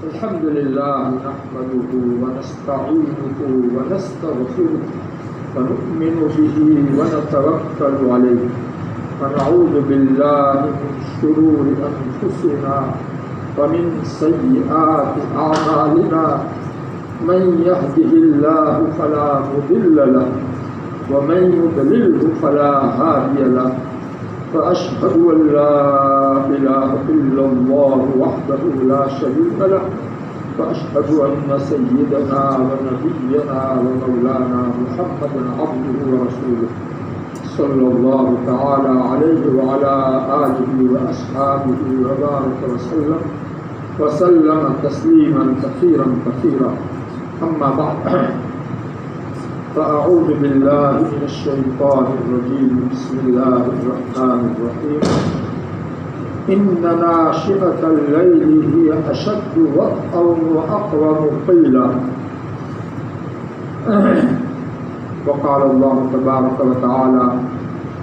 الحمد لله نحمده ونستعينه ونستغفره ونؤمن به ونتوكل عليه ونعوذ بالله من شرور أنفسنا ومن سيئات أعمالنا من يهده الله فلا مضل له ومن يضلله فلا هادي له فأشهد أن لا إله إلا الله وحده لا شريك له وأشهد أن سيدنا ونبينا ومولانا محمدا عبده ورسوله صلى الله تعالى عليه وعلى آله وأصحابه وبارك وسلم تسليما كثيرا كثيرا أما بعد فأعوذ بالله من الشيطان الرجيم بسم الله الرحمن الرحيم إن ناشئة الليل هي أشد وطئا وأقوم قيلا وقال الله تبارك وتعالى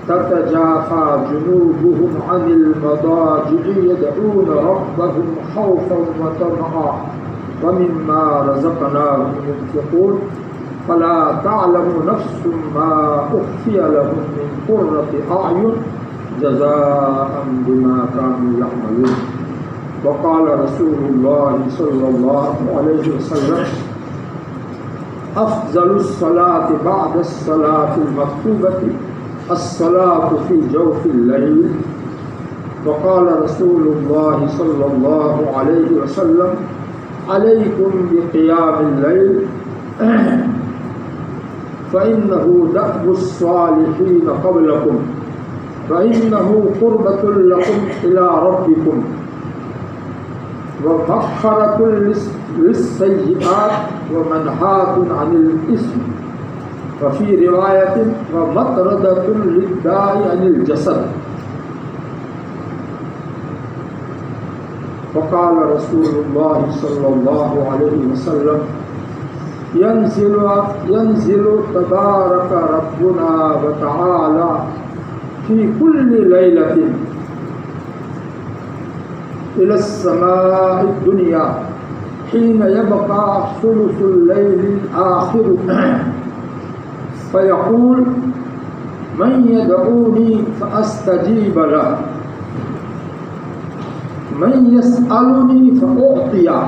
تتجافى جنوبهم عن المضاجع يدعون ربهم خوفا وطمعا ومما رزقناهم ينفقون فلا تعلم نفس ما أخفي لهم من قرة أعين جزاء بما كانوا يعملون وقال رسول الله صلى الله عليه وسلم أفضل الصلاة بعد الصلاة المكتوبة الصلاة في جوف الليل وقال رسول الله صلى الله عليه وسلم عليكم بقيام الليل فإنه دأب الصالحين قبلكم فإنه قربة لكم إلى ربكم ومغفرة للسيئات ومنهاة عن الإثم وفي رواية ومطردة للداء عن الجسد وقال رسول الله صلى الله عليه وسلم ينزل تبارك ربنا وتعالى في كل ليلة إلى السماء الدنيا حين يبقى ثلث الليل الآخر فيقول من يدعوني فأستجيب له من يسألني فأعطيه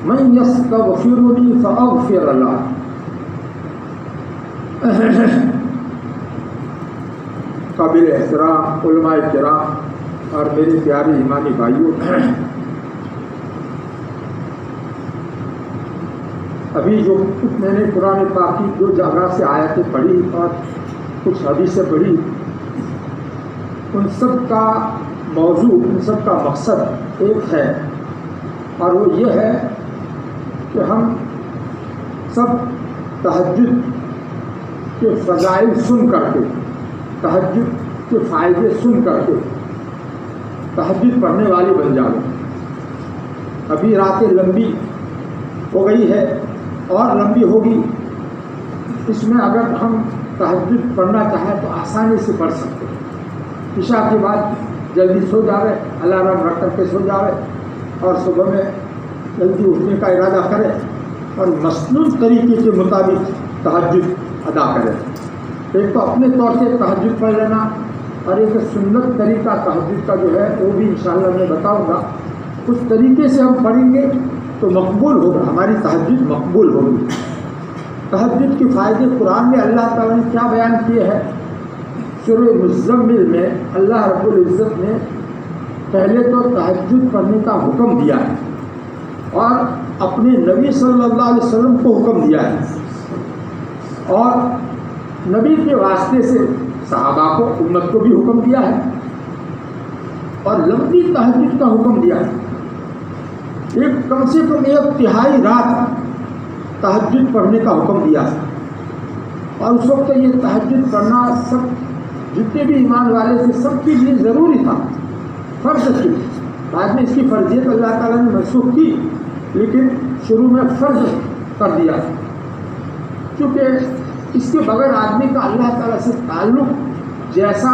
من يستغفرني فأغفر له قابل احترام علماء کرام اور میرے پیارے ایمانی بھائیوں، ابھی جو میں نے قرآن پاک کی 2 جگہ سے آیتیں پڑھی اور کچھ حدیثیں پڑھی، ان سب کا موضوع، ان سب کا مقصد ایک ہے، اور وہ یہ ہے کہ ہم سب تہجد کے فضائل سن کر کے، تہجد کے فائدے سن کر کے تہجد پڑھنے والے بن جائیں۔ ابھی راتیں لمبی ہو گئی ہے اور لمبی ہوگی، اس میں اگر ہم تہجد پڑھنا چاہیں تو آسانی سے پڑھ سکتے ہیں۔ عشاء کے بعد جلدی سو جاوے، الارم رکھ کر کے سو جاوے اور صبح میں جلدی اٹھنے کا ارادہ کرے اور مسنون طریقے کے مطابق تہجد ادا کرے۔ ایک تو اپنے طور سے تہجد پڑھ لینا، اور ایک سنت طریقہ تہجد کا جو ہے وہ بھی انشاءاللہ میں بتاؤں گا۔ اس طریقے سے ہم پڑھیں گے تو مقبول ہوگا، ہماری تہجد مقبول ہوگی۔ تہجد کے فائدے قرآن میں اللہ تعالیٰ نے کیا بیان کیے ہیں؟ سورہ مزمل میں اللہ رب العزت نے پہلے تو تہجد پڑھنے کا حکم دیا ہے اور اپنے نبی صلی اللہ علیہ وسلم کو حکم دیا ہے، اور نبی کے واسطے سے صحابہ کو، امت کو بھی حکم دیا ہے، اور لمبی تہجد کا حکم دیا ہے۔ ایک کم سے کم 1/3 رات تہجد پڑھنے کا حکم دیا ہے، اور اس وقت یہ تہجد پڑھنا سب جتنے بھی ایمان والے تھے سب کے لیے ضروری تھا، فرض تھی۔ بعد میں اس کی فرضیت اللہ تعالیٰ نے منسوخ کی، لیکن شروع میں فرض کر دیا، کیونکہ اس کے بغیر آدمی کا اللہ تعالیٰ سے تعلق جیسا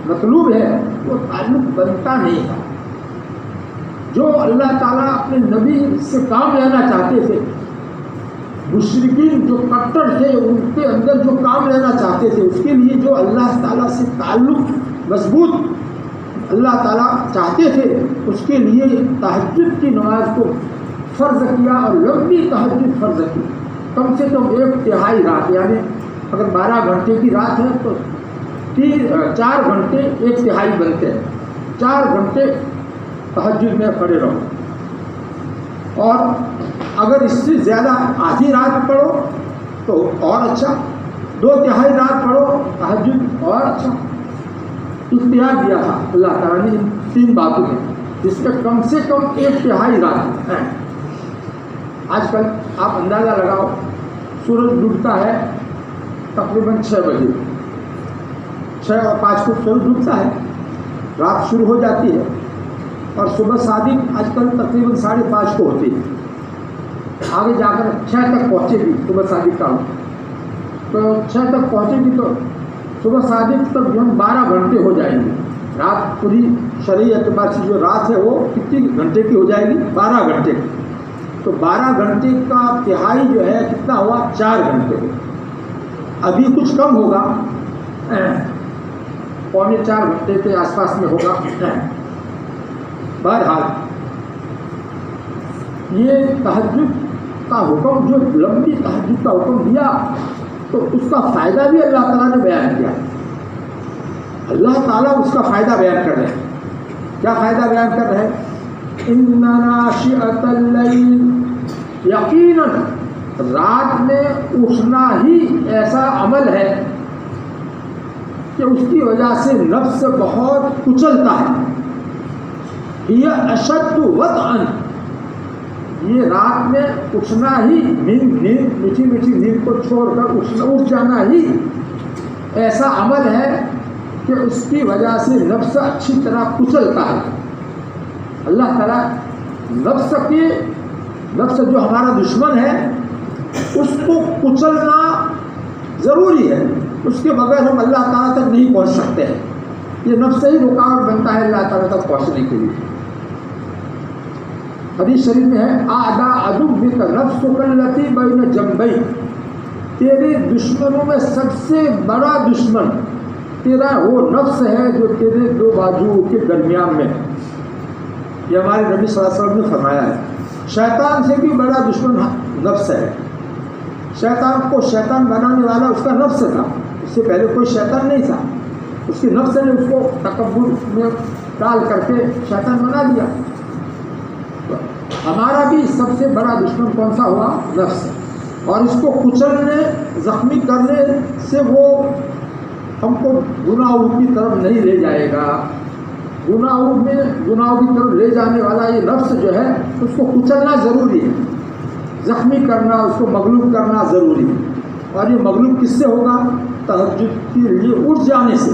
مطلوب ہے وہ تعلق بنتا نہیں تھا۔ جو اللہ تعالیٰ اپنے نبی سے کام لینا چاہتے تھے، مشرکین جو کٹر تھے ان کے اندر جو کام لینا چاہتے تھے، اس کے لیے جو اللہ تعالیٰ سے تعلق مضبوط اللہ تعالیٰ چاہتے تھے، اس کے لیے تہجد کی نماز کو فرض کیا، اور لمبی تہجد فرض کی، کم سے کم 1/3 رات، یعنی اگر 12 گھنٹے کی رات ہے تو 4 گھنٹے 1/3 بنتے ہیں، 4 گھنٹے تہجد میں کھڑے رہو، اور اگر اس سے زیادہ آدھی رات پڑھو تو اور اچھا، 2/3 رات پڑھو تہجد اور اچھا۔ اختیار دیا تھا اللہ تعالیٰ نے ان 3 باتوں میں، جس کا کم سے کم 1/3 رات ہے۔ آج کل آپ اندازہ لگاؤ، سورج ڈوبتا ہے تقریباً 6 بجے، 6 اور 5 کو سورج ڈوبتا ہے، رات شروع ہو جاتی ہے، اور صبح صادق آج کل تقریباً 5:30 کو ہوتی ہے، آگے جا کر 6 تک پہنچے گی صبح صادق کا، تو 6 تک پہنچے گی تو صبح صادق تک جو 12 گھنٹے ہو جائیں گے، رات پوری شرعی اعتبار سے جو رات ہے وہ کتنی گھنٹے کی ہو جائے گی؟ 12 گھنٹے کی، تو 12 گھنٹے کا تہائی جو ہے کتنا ہوا؟ 4 گھنٹے، ابھی کچھ کم ہوگا، 3.25 گھنٹے کے آس پاس میں ہوگا۔ بہرحال یہ تہجد کا حکم، جو لمبی تہجد کا حکم دیا، تو اس کا فائدہ بھی اللہ تعالیٰ نے بیان کیا، اللہ تعالیٰ اس کا فائدہ بیان کر رہے ہیں۔ کیا فائدہ بیان کر رہے ہیں؟ ان ناشئۃ اللیل، یقیناً رات میں اٹھنا ہی ایسا عمل ہے کہ اس کی وجہ سے نفس بہت کچلتا ہے، یہ اشد وطئا، یہ رات میں اٹھنا ہی، نیند میٹھی میٹھی نیند کو چھوڑ کر اٹھ جانا ہی ایسا عمل ہے کہ اس کی وجہ سے نفس اچھی طرح کچلتا ہے۔ اللہ تعالیٰ نفس جو ہمارا دشمن ہے اس کو کچلنا ضروری ہے، اس کے بغیر ہم اللہ تعالیٰ تک نہیں پہنچ سکتے ہیں، یہ نفس ہی رکاوٹ بنتا ہے اللہ تعالیٰ تک پہنچنے کے لیے۔ حدیث شریف میں ہے اعداء عدوک نفسک التی بین جنبیک، تیرے دشمنوں میں سب سے بڑا دشمن تیرا وہ نفس ہے جو تیرے 2 بازو کے درمیان میں ہے۔ یہ ہمارے نبی صلی اللہ علیہ وسلم نے فرمایا ہے، شیطان سے بھی بڑا دشمن نفس ہے۔ شیطان کو شیطان بنانے والا اس کا نفس تھا، اس سے پہلے کوئی شیطان نہیں تھا، اس کے نفس نے اس کو تکبر میں ڈال کر کے شیطان بنا دیا۔ ہمارا بھی سب سے بڑا دشمن کون سا ہوا؟ نفس، اور اس کو کچلنے، زخمی کرنے سے وہ ہم کو گناہ کی طرف نہیں لے جائے گا۔ گناہ کی طرف لے جانے والا یہ نفس جو ہے اس کو کچلنا ضروری ہے، زخمی کرنا، اس کو مغلوب کرنا ضروری ہے، اور یہ مغلوب کس سے ہوگا؟ تہجد کے لیے اٹھ جانے سے۔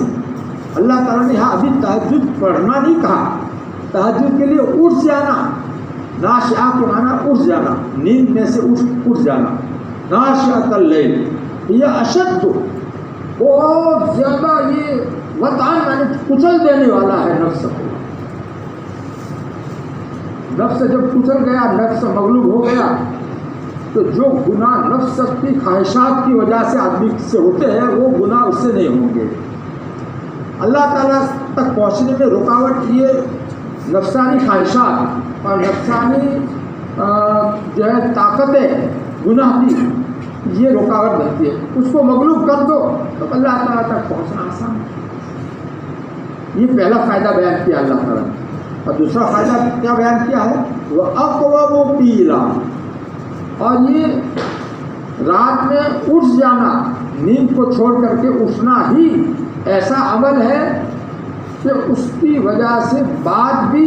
اللہ تعالیٰ نے یہاں ابھی تہجد پڑھنا نہیں کہا، تہجد کے لیے اٹھ جانا، ناشئہ کے معنی اٹھ جانا، نیند میں سے اٹھ جانا، ناشئۃ اللیل، یہ اشد بہت زیادہ، یہ وطان میں نے کچل دینے والا ہے نفس کو۔ نفس جب کچل گیا، نفس مغلوب ہو گیا، تو جو گناہ نفس کی خواہشات کی وجہ سے آدمی سے ہوتے ہیں وہ گناہ اس سے نہیں ہوں گے۔ اللہ تعالیٰ تک پہنچنے میں رکاوٹ یہ نفسانی خواہشات اور نفسانی جو ہے طاقتیں گناہ کی، یہ رکاوٹ بنتی ہے۔ اس کو مغلوب کر دو تو اللہ تعالیٰ تک پہنچنا آسان ہے۔ یہ پہلا فائدہ بیان کیا اللہ تعالیٰ نے، اور دوسرا فائدہ کیا بیان کیا ہے؟ وہ اقوام قیلا، اور یہ رات میں اٹھ جانا، نیند کو چھوڑ کر کے اٹھنا ہی ایسا عمل ہے کہ اس کی وجہ سے بات بھی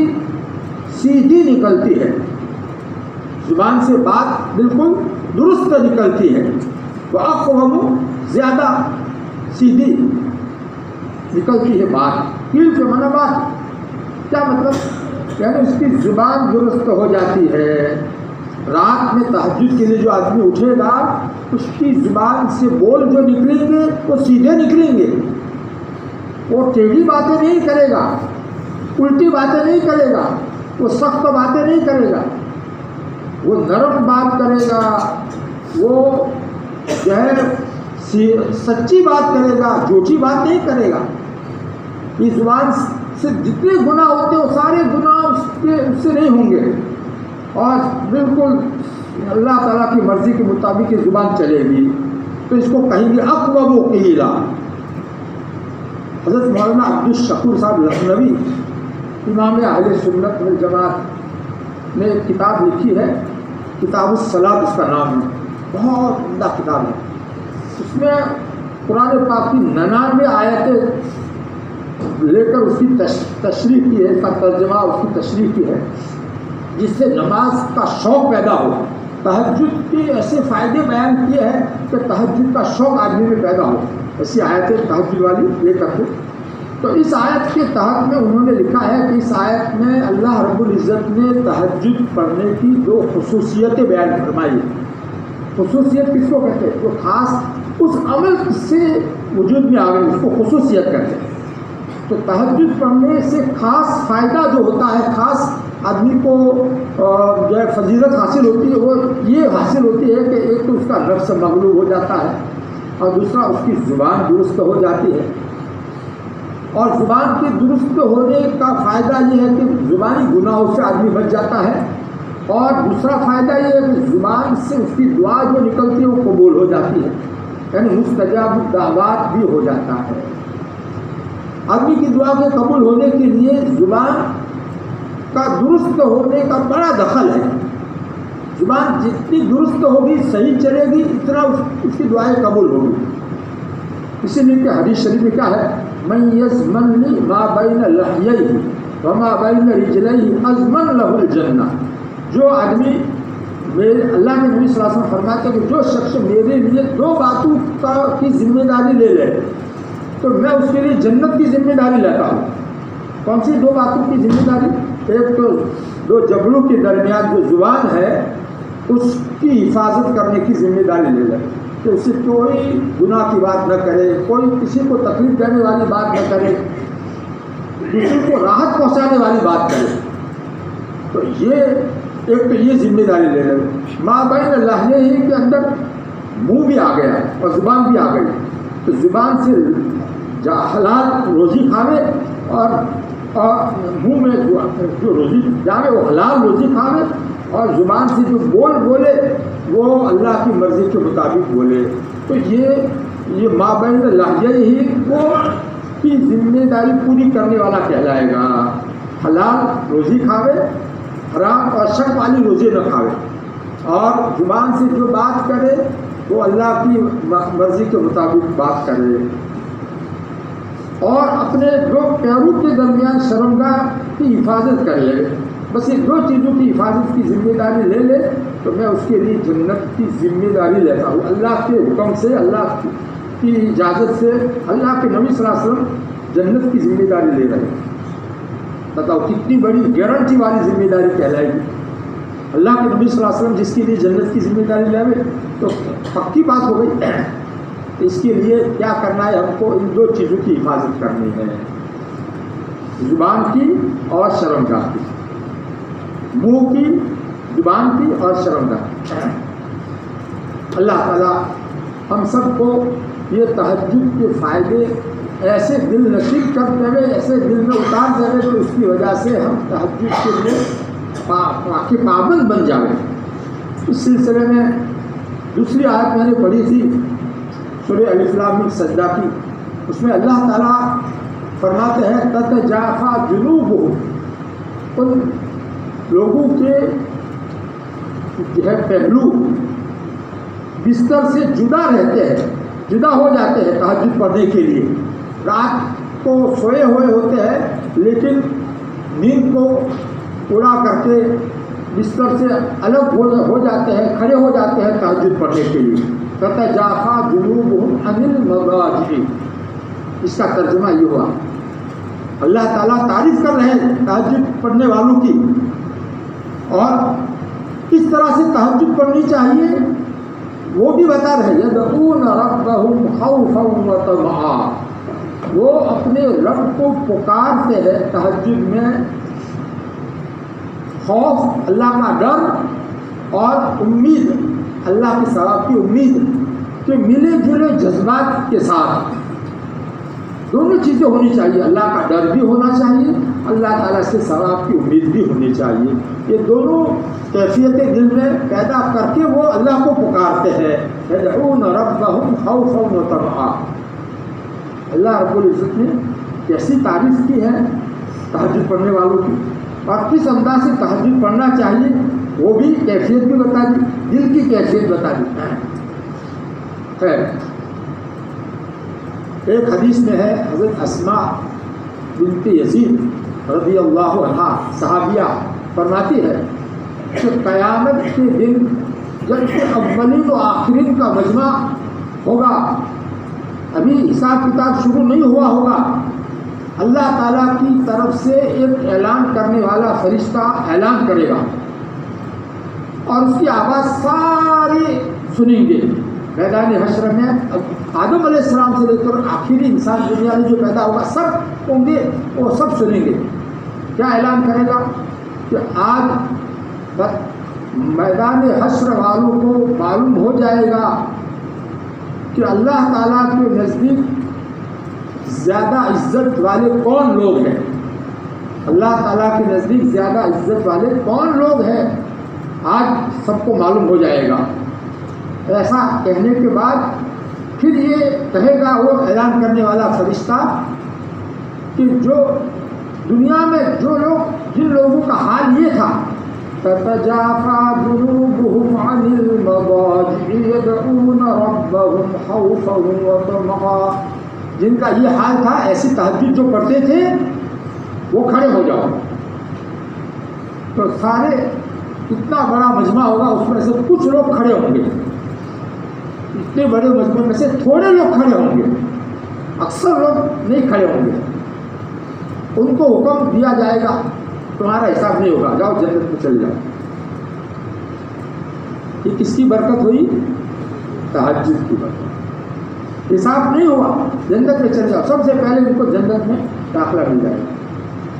سیدھی نکلتی ہے، زبان سے بات بالکل درست نکلتی ہے۔ وہ اقوام زیادہ سیدھی نکلتی ہے بات، قیل کے معنی بات، کیا مطلب؟ یعنی اس کی زبان درست ہو جاتی ہے۔ رات میں تہجد کے لیے جو آدمی اٹھے گا اس کی زبان سے بول جو نکلیں گے وہ سیدھے نکلیں گے، وہ ٹیڑھی باتیں نہیں کرے گا، الٹی باتیں نہیں کرے گا، وہ سخت باتیں نہیں کرے گا، وہ نرم بات کرے گا، وہ جو ہے سچی بات کرے گا، جھوٹی بات نہیں کرے گا۔ اس زبان سے جتنے گناہ ہوتے ہیں وہ سارے گناہ اس سے نہیں ہوں گے، اور بالکل اللہ تعالیٰ کی مرضی کے مطابق یہ زبان چلے گی۔ تو اس کو کہیں گے اقوم و قیلا۔ حضرت مولانا عبدالشکور صاحب لکھنوی امام اہل سنت والجماعت نے ایک کتاب لکھی ہے، کتاب الصلاۃ اس کا نام ہے، بہت عمدہ کتاب ہے۔ اس میں قرآن پاک کی 99 آیتیں لے کر اس کی تشریح کی ہے، اس کا ترجمہ اس کی تشریح کی ہے، جس سے نماز کا شوق پیدا ہو۔ تہجد کے ایسے فائدے بیان کیے ہیں کہ تہجد کا شوق آدمی میں پیدا ہو، ایسی آیتیں تہجد والی لے کر کے۔ تو اس آیت کے تحت میں انہوں نے لکھا ہے کہ اس آیت میں اللہ رب العزت نے تہجد پڑھنے کی 2 خصوصیتیں بیان فرمائی ہیں۔ خصوصیت کس کو کہتے ہیں؟ جو خاص اس عمل سے وجود میں آ گئی، اس کو خصوصیت کہتے ہیں۔ تو تہجد پڑھنے سے خاص فائدہ جو ہوتا ہے، خاص آدمی کو جو ہے فضیلت حاصل ہوتی ہے، وہ یہ حاصل ہوتی ہے کہ ایک تو اس کا نفس مغلوب ہو جاتا ہے، اور دوسرا اس کی زبان درست ہو جاتی ہے۔ اور زبان کے درست ہونے کا فائدہ یہ ہے کہ زبانی گناہوں سے آدمی بچ جاتا ہے، اور دوسرا فائدہ یہ ہے کہ زبان سے اس کی دعا جو نکلتی ہے وہ قبول ہو جاتی ہے، یعنی مستجاب الدعوات بھی ہو جاتا ہے۔ آدمی کی دعا کے قبول ہونے کے لیے زبان کا درست ہونے کا بڑا دخل ہے۔ زبان جتنی درست ہوگی، صحیح چلے گی، اتنا اس کی دعائیں قبول ہوگی۔ اسی لیے کہ حدیث شریف میں کیا ہے، من یضمننی ما بین لحییہ وما بین رجلیہ اضمن لہ الجنہ۔ جو آدمی اللہ کے نبی صلی اللہ علیہ وسلم فرماتے ہیں کہ جو شخص میرے لیے 2 باتوں کی ذمہ داری لے لے تو میں اس کے لیے جنت کی ذمہ داری لیتا ہوں۔ کون سی 2 باتوں کی ذمہ داری؟ ایک تو 2 جبلوں کے درمیان جو زبان ہے اس کی حفاظت کرنے کی ذمہ داری لے لے، کہ اسے کوئی گناہ کی بات نہ کرے، کوئی کسی کو تکلیف دینے والی بات نہ کرے، دوسرے کو راحت پہنچانے والی بات کرے۔ تو یہ ذمہ داری لے لے۔ ماں بین لحییہ کے اندر منہ بھی آ گیا اور زبان بھی آ گئی، تو زبان سے حلال روزی کھاوے، اور منہ میں جو روزی جاوے وہ حلال روزی کھاوے، اور زبان سے جو بولے وہ اللہ کی مرضی کے مطابق بولے۔ تو یہ ماں بین لحییہ وہ کی ذمہ داری پوری کرنے والا کہلائے گا۔ حلال روزی کھاوے، حرام اور شک والی روزی نہ کھاوے، اور زبان سے جو بات کرے وہ اللہ کی مرضی کے مطابق بات کرے، اور اپنے 2 پیروں کے درمیان شرمگاہ کی حفاظت کر لے۔ بس یہ 2 چیزوں کی حفاظت کی ذمہ داری لے لے تو میں اس کے لیے جنت کی ذمہ داری لیتا ہوں، اللہ کے حکم سے، اللہ کی اجازت سے۔ اللہ کے نبی صلی اللہ علیہ وسلم جنت کی ذمہ داری لے رہے ہیں، بتاؤ کتنی بڑی گارنٹی والی ذمہ داری کہلائے گی۔ اللہ کے نبی صلی اللہ علیہ وسلم جس کے لیے جنت کی ذمہ داری لے تو پکی بات ہو گئی۔ اس کے لیے کیا کرنا ہے؟ ہم کو ان 2 چیزوں کی حفاظت کرنی ہے، زبان کی اور شرمگاہ کی، منہ کی، زبان کی اور شرمگاہ۔ اللہ تعالیٰ ہم سب کو یہ تہجد کے فائدے ایسے دل نصیب کرتے ہوئے، ایسے دل میں اتار دے جو اس کی وجہ سے ہم تہجد کے لیے کے پابند بن جائیں۔ اس سلسلے میں دوسری آیت میں نے پڑھی تھی سورہ الف لام میم سجدہ کی، اس میں اللہ تعالیٰ فرماتے ہیں تتجافا جنوبہم، ان لوگوں کے جو ہے پہلو بستر سے جدا رہتے ہیں، جدا ہو جاتے ہیں تہجد پڑھنے کے لیے۔ رات کو سوئے ہوئے ہوتے ہیں لیکن نیند کو اڑا کر کے بستر سے الگ ہو جاتے ہیں، کھڑے ہو جاتے ہیں تہجد پڑھنے کے لیے۔ تتجافا جنوبہم عن المضاجع، اس کا ترجمہ یہ ہوا۔ اللہ تعالیٰ تعریف کر رہے ہیں تہجد پڑھنے والوں کی، اور کس طرح سے تہجد پڑھنی چاہیے وہ بھی بتا رہے ہیں۔ یدعون ربہم خوفا وطمعا، وہ اپنے رب کو پکارتے ہیں تہجد میں خوف اللہ کا ڈر اور امید اللہ کے ثواب کی امید کہ ملے جلے جذبات کے ساتھ دونوں چیزیں ہونی چاہیے. اللہ کا ڈر بھی ہونا چاہیے, اللہ تعالیٰ سے ثواب کی امید بھی ہونی چاہیے. یہ دونوں کیفیتیں دل میں پیدا کر کے وہ اللہ کو پکارتے ہیں. یدعون ربهم خوفا وطمعا. اللہ رب العزت نے کیسی تعریف کی ہے تہجد پڑھنے والوں کی, اور کس انداز سے تہجد پڑھنا چاہیے وہ بھی کیفیت بھی بتا دی, دل کی کیفیت بتا دی. خیر, ایک حدیث میں ہے حضرت اسماء بنت یزید رضی اللہ عنہ صحابیہ فرماتی ہے کہ قیامت کے دن جب کہ اولین و آخرین کا مجمع ہوگا, ابھی حساب کتاب شروع نہیں ہوا ہوگا, اللہ تعالیٰ کی طرف سے ایک اعلان کرنے والا فرشتہ اعلان کرے گا اور اس کی آواز سارے سنیں گے. میدان حشر میں آدم علیہ السلام سے لے کر آخری انسان دنیا میں جو پیدا ہوگا سب ہوں گے, وہ سب سنیں گے. کیا اعلان کرے گا کہ آج میدان حشر والوں کو معلوم ہو جائے گا کہ اللہ تعالیٰ کے نزدیک زیادہ عزت والے کون لوگ ہیں. اللہ تعالیٰ کے نزدیک زیادہ عزت والے کون لوگ ہیں, آج سب کو معلوم ہو جائے گا. ایسا کہنے کے بعد پھر یہ کہے گا وہ اعلان کرنے والا فرشتہ کہ جو دنیا میں جو لوگ جن لوگوں کا حال یہ تھا تتجافى جنوبهم عن المضاجع يدعون ربهم خوفا وطمعا, جن کا یہ حال تھا ایسی تہجد جو پڑھتے تھے وہ کھڑے ہو جاؤ. تو سارے اتنا بڑا مجمع ہوگا, اس میں سے کچھ لوگ کھڑے ہوں گے, اتنے بڑے مجمع میں سے تھوڑے لوگ کھڑے ہوں گے, اکثر لوگ نہیں کھڑے ہوں گے. ان کو حکم دیا جائے گا تمہارا حساب نہیں ہوگا, جاؤ جنت میں چلے جاؤ. یہ کس کی برکت ہوئی؟ تہجد کی برکت. حساب نہیں ہوا, جنت میں چلے جاؤ. سب سے پہلے ان کو جنت میں داخلہ مل جائے گا,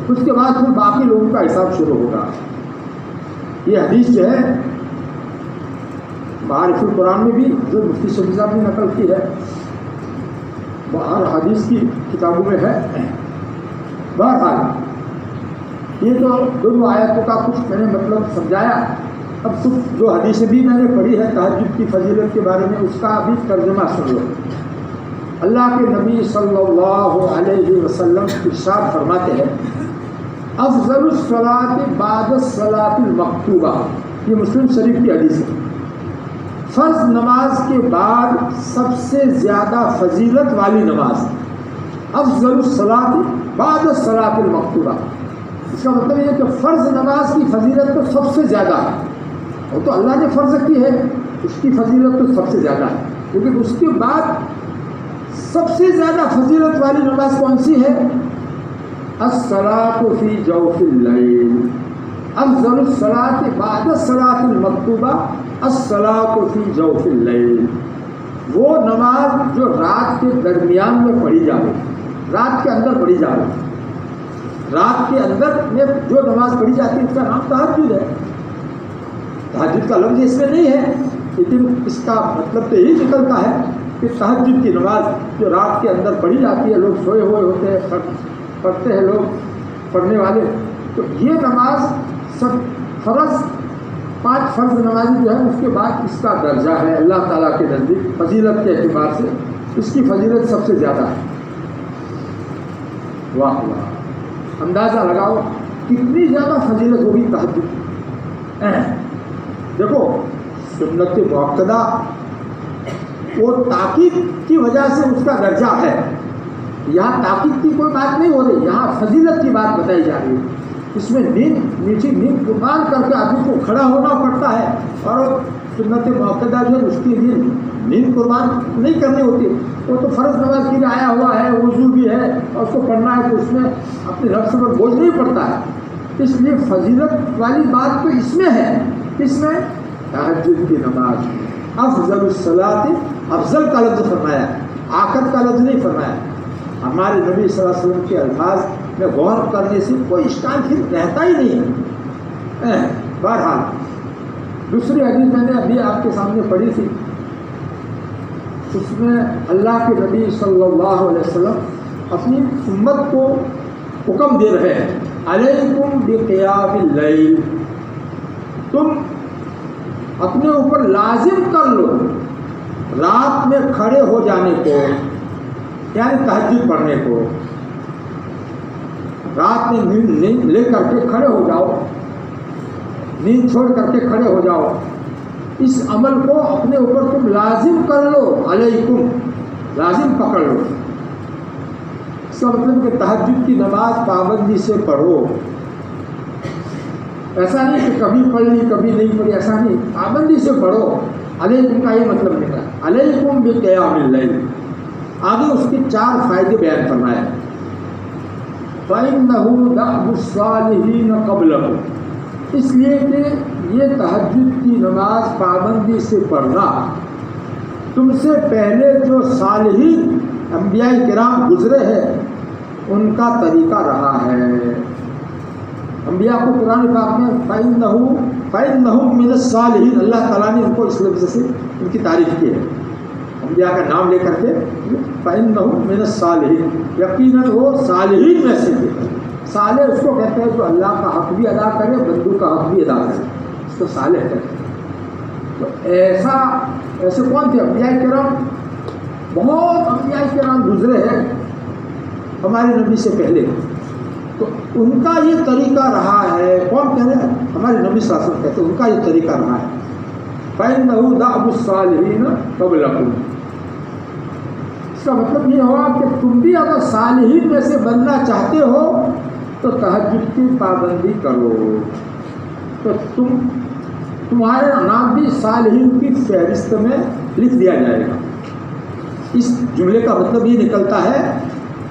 اس کے بعد پھر باقی لوگوں کا حساب شروع ہوگا. یہ حدیث جو ہے معارف القرآن میں بھی جو مفتی شفیع صاحب نے نقل کی ہے, باہر حدیث کی کتابوں میں ہے. بہرحال یہ تو دونوں آیتوں کا کچھ میں نے مطلب سمجھایا. اب کچھ جو حدیثیں بھی میں نے پڑھی ہے تہجد کی فضیلت کے بارے میں, اس کا بھی ترجمہ سن لو. اللہ کے نبی صلی اللہ علیہ وسلم ارشاد فرماتے ہیں افضل الصلاۃ بعد الصلاۃ المکتوبہ. یہ مسلم شریف کی حدیث ہے. فرض نماز کے بعد سب سے زیادہ فضیلت والی نماز افضل الصلاۃ بعد الصلاۃ المکتوبہ. اس کا مطلب یہ کہ فرض نماز کی فضیلت تو سب سے زیادہ ہے, وہ تو اللہ نے فرض کی ہے, اس کی فضیلت تو سب سے زیادہ ہے. لیکن اس کے بعد سب سے زیادہ فضیلت والی نماز کون سی ہے؟ الصلاۃ فی جوف اللیل. افضل الصلاۃ بعد الصلاۃ المکتوبہ الصلاۃ فی جوف اللیل. وہ نماز جو رات کے درمیان میں پڑھی جائے, رات کے اندر پڑھی جائے. رات کے اندر میں جو نماز پڑھی جاتی ہے اس کا نام تہجد ہے. تہجد کا لفظ اس میں نہیں ہے, لیکن اس کا مطلب تو یہی نکلتا ہے کہ تہجد کی نماز جو رات کے اندر پڑھی جاتی ہے, لوگ سوئے ہوئے ہوتے ہیں, پڑھتے ہیں لوگ پڑھنے والے. تو یہ نماز سب فرض 5 فرض نمازی جو ہے اس کے بعد اس کا درجہ ہے اللہ تعالیٰ کے نزدیک فضیلت کے اعتبار سے, اس کی فضیلت سب سے زیادہ ہے. واہ واہ, اندازہ لگاؤ کتنی زیادہ فضیلت ہوگی تہجد. دیکھو سنت مؤکدہ وہ تاکید کی وجہ سے اس کا درجہ ہے. یہاں تاکید کی کوئی بات نہیں ہو رہی, یہاں فضیلت کی بات بتائی جا رہی ہے. اس میں نیچی نیند قربان کر کے آدمی کو کھڑا ہونا پڑتا ہے, اور سنت مؤکدہ جو ہے اس کے لیے نیند قربان نہیں کرنی ہوتی. وہ تو فرض نماز کے لیے آیا ہوا ہے, وضو بھی ہے اور اس کو پڑھنا ہے, تو اس میں اپنے نفس پر بوجھ نہیں پڑتا ہے. اس لیے فضیلت والی بات تو اس میں ہے. اس میں تہجد کی نماز افضل الصلاۃ, افضل کا لفظ فرمایا, آخر کا لفظ نہیں فرمایا. ہمارے نبی صلی اللہ علیہ وسلم کے الفاظ میں غور کرنے سے کوئی اشکال پھر رہتا ہی نہیں ہے. بہرحال دوسری حدیث میں نے ابھی آپ کے سامنے پڑھی تھی، اس میں اللہ کے نبی صلی اللہ علیہ وسلم اپنی امت کو حکم دے رہے ہیں، علیکم بقیام اللیل، تم اپنے اوپر لازم کر لو رات میں کھڑے ہو جانے کو، یعنی تہجد پڑھنے کو، رات میں نیند لے کر کے کھڑے ہو جاؤ، نیند چھوڑ کر کے کھڑے ہو جاؤ، اس عمل کو اپنے اوپر تم لازم کر لو، علیکم لازم پکڑ لو۔ اس کا مطلب کہ تہجد کی نماز پابندی سے پڑھو، ایسا نہیں کہ کبھی پڑھ لی کبھی نہیں پڑھی، ایسا نہیں، پابندی سے پڑھو۔ علیکم کا یہ مطلب نکلا، علیکم بقیام اللیل۔ آگے اس کے 4 فائدے بیان فرمائے، فَإِنَّهُ دَأْبُ الصَّالِحِينَ قَبْلَكُمْ، اس لیے کہ یہ تہجد کی نماز پابندی سے پڑھنا تم سے پہلے جو صالحین انبیاء کرام گزرے ہیں ان کا طریقہ رہا ہے۔ انبیاء کو قرآن پاک میں فَإِنَّهُمْ مِنَ الصَّالِحِينَ، اللہ تعالیٰ نے ان کو اس لفظ سے ان کی تعریف کی ہے، انبیاء کا نام لے کر کے فَإِنَّهُمْ مِنَ الصَّالِحِينَ، یقیناً وہ صالحین میں سے تھے۔ صالح اس کو کہتے ہیں جو اللہ کا حق بھی ادا کرے، بندوں کا حق بھی ادا کرے، اس کو صالح کہتے ہیں۔ تو ایسے کون تھے؟ انبیاء کرام، بہت انبیاء کرام گزرے ہیں ہمارے نبی سے پہلے، تو ان کا یہ طریقہ رہا ہے۔ کون کہہ رہے ہیں؟ ہمارے نبی صلی اللہ علیہ وسلم کہتے ہیں ان کا یہ طریقہ رہا ہے، فَإِنَّهُ دَأْبُ الصَّالِحِينَ قَبْلَكُمْ۔ اس کا مطلب یہ ہوا کہ تم بھی اگر صالحین میں سے بننا چاہتے ہو تو تہجد کی پابندی کرو، تو تمہارا نام بھی صالحین کی فہرست میں لکھ دیا جائے گا۔ اس جملے کا مطلب یہ نکلتا ہے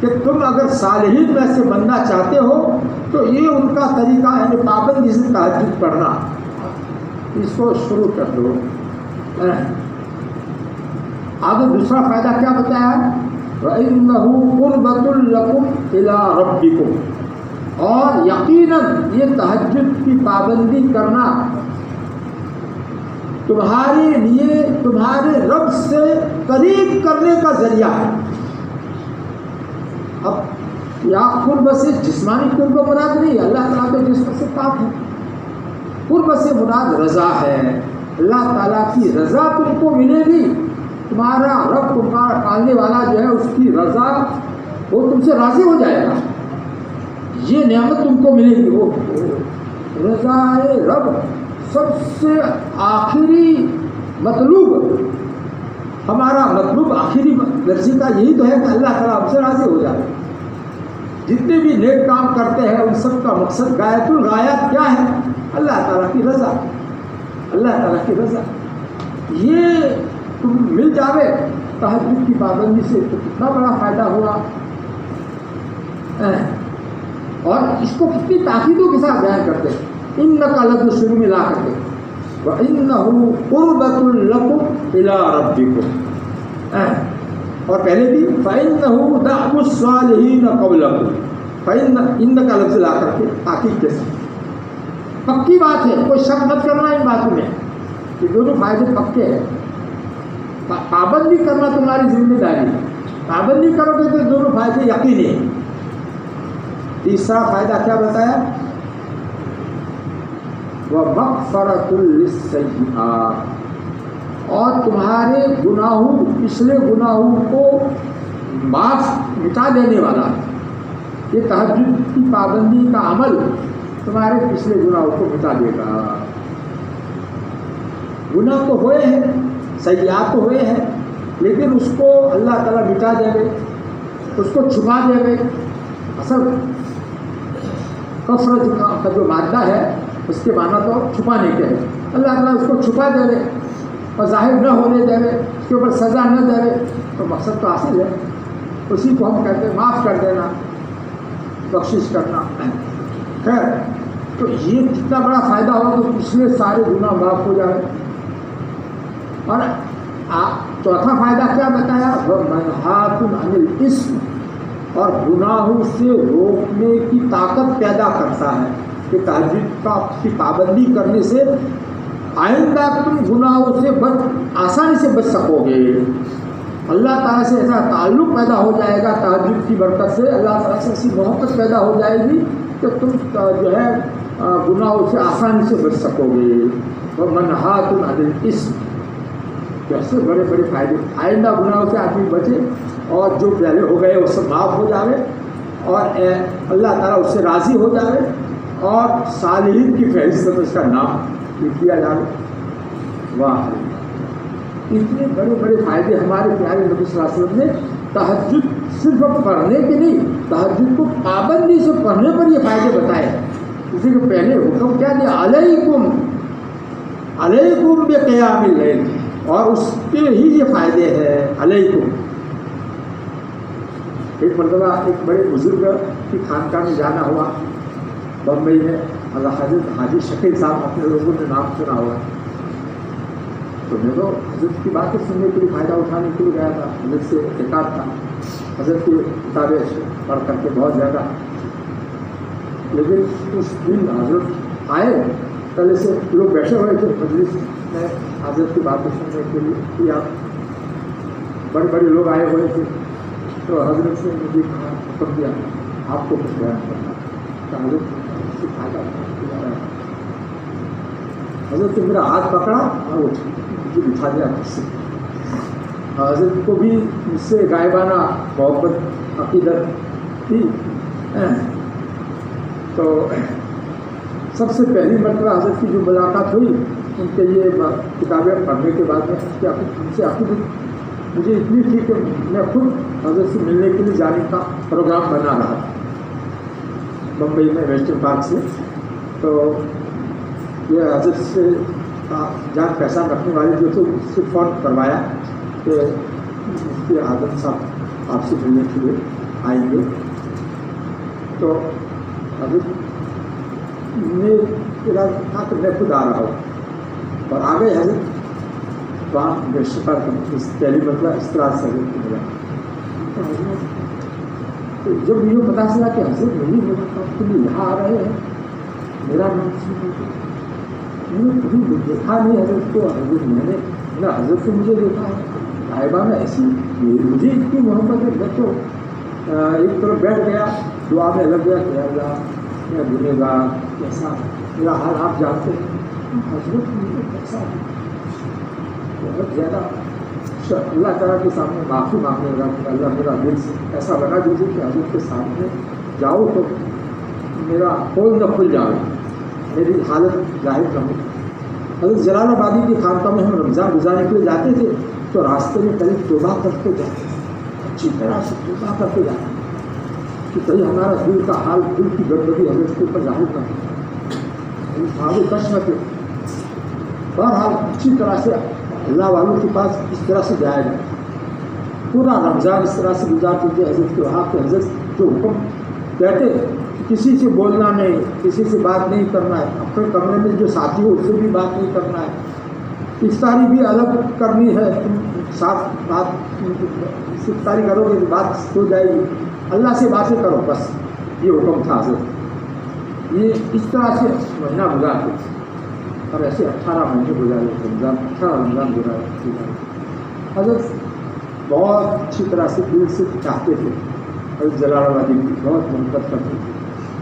کہ تم اگر صالحین میں سے بننا چاہتے ہو تو یہ ان کا طریقہ، یعنی پابندی سے تہجد پڑھنا، اس کو شروع کر دو۔ آگے دوسرا فائدہ کیا بتایا؟ وَإِنَّهُ قُرْبَةٌ لَكُمْ إِلَىٰ رَبِّكُمْ، اور یقیناً یہ تہجد کی پابندی کرنا تمہارے لیے تمہارے رب سے قریب کرنے کا ذریعہ ہے۔ اب یا قرب سے جسمانی قرب مراد نہیں، اللہ تعالیٰ کے جسم سے پاک ہے، قرب سے مراد رضا ہے، اللہ تعالیٰ کی رضا تم کو ملے گی، تمہارا رب تمہارا پالنے والا جو ہے اس کی رضا، وہ تم سے راضی ہو جائے گا، یہ نعمت تم کو ملے گی۔ وہ رضا رب سب سے آخری مطلوب، ہمارا مطلوب آخری درجے کا یہی تو ہے کہ اللہ تعالیٰ ہم سے راضی ہو جائے۔ جتنے بھی نیک کام کرتے ہیں ان سب کا مقصد غایت الغایات کیا ہے؟ اللہ تعالیٰ کی رضا، اللہ تعالیٰ کی رضا۔ یہ تم مل جاوے تہجد کی پابندی سے تو کتنا بڑا فائدہ ہوا، اور اس کو کتنی تاکیدوں کے ساتھ بیان کرتے ہیں۔ اِنَّكَ لَدُ شروع میں لا کرتے وَإِنَّهُ قُرْبَةٌ لَكُمْ إِلَىٰ رَبِّكُمْ، اور پہلے بھی فَإِنَّهُ دَأْبُ الصَّالِحِينَ قَبْلَكُمْ، اِنَّكَ لفظ لا کر کے تاکید کے ساتھ پکی بات ہے، کوئی شک مت کرنا ان باتوں میں، یہ دونوں فائدے پکے ہیں۔ پابندی کرنا تمہاری ذمہ داری ہے، پابندی کرو گے تو دونوں فائدے یقینی ہیں۔ تیسرا فائدہ کیا بتایا؟ وَمَغْفِرَةٌ لِلسَّيِّئَاتِ، اور تمہارے گناہوں، پچھلے گناہوں کو مٹا دینے والا ہے۔ یہ تہجد کی پابندی کا عمل تمہارے پچھلے گناہوں کو مٹا دے گا۔ گناہ تو ہوئے ہیں، سیئات تو ہوئے ہیں، لیکن اس کو اللہ تعالیٰ مٹا دے گے، اس کو چھپا دے گے۔ اصل کفرت کا جو مادہ ہے اس کے معنی تو چھپانے کے ہے، اللہ تعالیٰ اس کو چھپا دے گے اور ظاہر نہ ہونے دے گے، اس کے اوپر سزا نہ دے گے، تو مقصد تو حاصل ہے۔ اسی کو ہم کہتے ہیں معاف کر دینا، بخشش کرنا۔ خیر، تو یہ کتنا بڑا فائدہ ہو تو پچھلے سارے گناہ معاف ہو جائے۔ اور چوتھا فائدہ کیا بتایا؟ وَمَنْهَاتٌ عَنِ الْإِثْمِ، اور گناہوں سے روکنے کی طاقت پیدا کرتا ہے۔ کہ تہجد کی پابندی کرنے سے آئندہ تم گناہوں سے آسانی سے بچ سکو گے. اللہ تعالیٰ سے ایسا تعلق پیدا ہو جائے گا تہجد کی برکت سے, اللہ تعالیٰ سے ایسی محبت پیدا ہو جائے گی کہ تم جو ہے گناہوں سے آسانی سے بچ سکو گے. وَمَنْهَاتٌ عَنِ الْإِثْمِ, جیسے بڑے بڑے فائدے, آئندہ گناہوں سے آدمی بچے اور جو پہلے ہو گئے وہ سب معاف ہو جاوے اور اللہ تعالیٰ اس سے راضی ہو جاوے اور صالحین کی فہرست میں اس کا نام لکھ دیا جائے. واہ, اتنے بڑے بڑے فائدے ہمارے پیارے نبی صلی اللہ علیہ وسلم نے تہجد صرف پڑھنے کے نہیں, تہجد کو پابندی سے پڑھنے پر یہ فائدے بتائے. اسی کے پہلے حکم کیا دیا, علیکم علیکم بقیام اللیل, اور اس کے ہی یہ فائدے ہیں علیکم. ایک مرتبہ ایک بڑے بزرگ کی خانقاہ میں جانا ہوا بمبئی میں, حضرت حاجی شکیل صاحب, اپنے لوگوں نے نام سنا ہوا. تو میں تو حضرت کی باتیں سننے کے لیے فائدہ اٹھانے کے لیے گیا تھا. حضرت سے اعتقاد تھا, حضرت کی کتابیں پڑھ کر کے بہت زیادہ. لیکن اس دن حضرت آئے, پہلے سے لوگ بیٹھے ہوئے تھے مجلس میں حضرت کی باتیں سننے کے لیے, یا بڑے بڑے لوگ آئے ہوئے تھے. تو حضرت سے مجھے کہا, حکم دیا آپ کو کچھ بیان کرنا. تو حضرت سے فائدہ اٹھا رہا ہے. حضرت نے میرا ہاتھ پکڑا اور مجھے بٹھا دیا کرسی. حضرت کو بھی اس سے غائبانہ محبت عقیدت تھی. تو سب سے پہلی مرتبہ حضرت کی جو ملاقات ہوئی ان کے یہ کتابیں پڑھنے کے بعد میں ان سے عقیدت مجھے اتنی تھی کہ میں خود حضرت سے ملنے کے لیے جانے کا پروگرام بنا رہا تھا بمبئی میں ویسٹرن پارک سے. تو یہ حضرت سے جان پہچان رکھنے والے جو تھے اس سے فون کروایا کہ مفتی اعظم صاحب آپ سے ملنے کے لیے آئیں گے. تو حضرت نے کہا کہ میں خود آ رہا ہوں, اور آ گئے حضرت وہاں ویسٹرن پارک. اس پہلی مرتبہ اس طرح سے حضرت کو ملا. تو جب یہ پتا چلا کہ حضرت نہیں ملاقات کے لیے یہاں آ رہے ہیں, میرا نام میں نے کبھی دیکھا نہیں حضرت کو. حضرت میں نے نہ حضرت کو مجھے دیکھا ہے غائبانہ ایسی, مجھے اتنی محبت ہے. میں تو ایک طرف بیٹھ گیا, دعا میں لگ گیا کہ اللہ میں گنے گا, کیسا میرا حال آپ جانتے ہیں. حضرت مجھے کیسا بہت زیادہ اللہ تعالیٰ کے سامنے معافی مانگنے لگا کہ اللہ میرا دل سے ایسا بنا دیجیے کہ حضرت کے سامنے جاؤ تو میرا کھول نہ کھل جاؤ, میری حالت ظاہر نہ ہو. حضرت جلال آبادی کی خانقاہ میں ہم رمضان گزارنے کے لیے جاتے تھے تو راستے میں کہیں توبہ کرتے جاتے, اچھی طرح سے توبہ کرتے جاتے کہ کہیں ہمارا دل کا حال, دل کی گڑبڑی حضرت کے اوپر ظاہر نہ ہو, آگے کش نہ کرے. بہرحال اچھی طرح سے اللہ والوں کے پاس اس طرح سے جائے گا. پورا رمضان اس طرح سے گزارتے تھے حضرت کے وہاں پہ. حضرت جو حکم کہتے کسی سے بولنا نہیں, کسی سے بات نہیں کرنا ہے, اپنے کمرے میں جو ساتھی ہو اس سے بھی بات نہیں کرنا ہے, افطاری بھی الگ کرنی ہے, تم ساتھ بات افطاری کرو گے بات ہو جائے گی, اللہ سے باتیں کرو بس. یہ حکم تھا حضرت. یہ اس طرح سے مہینہ گزارتے تھے, اور ایسے 18 مہینے گزارے, رمضان 18 رمضان گزارے. حضرت بہت اچھی طرح سے دل سے چاہتے تھے, حضرت جلال آبادی کی بہت محبت کرتے تھے.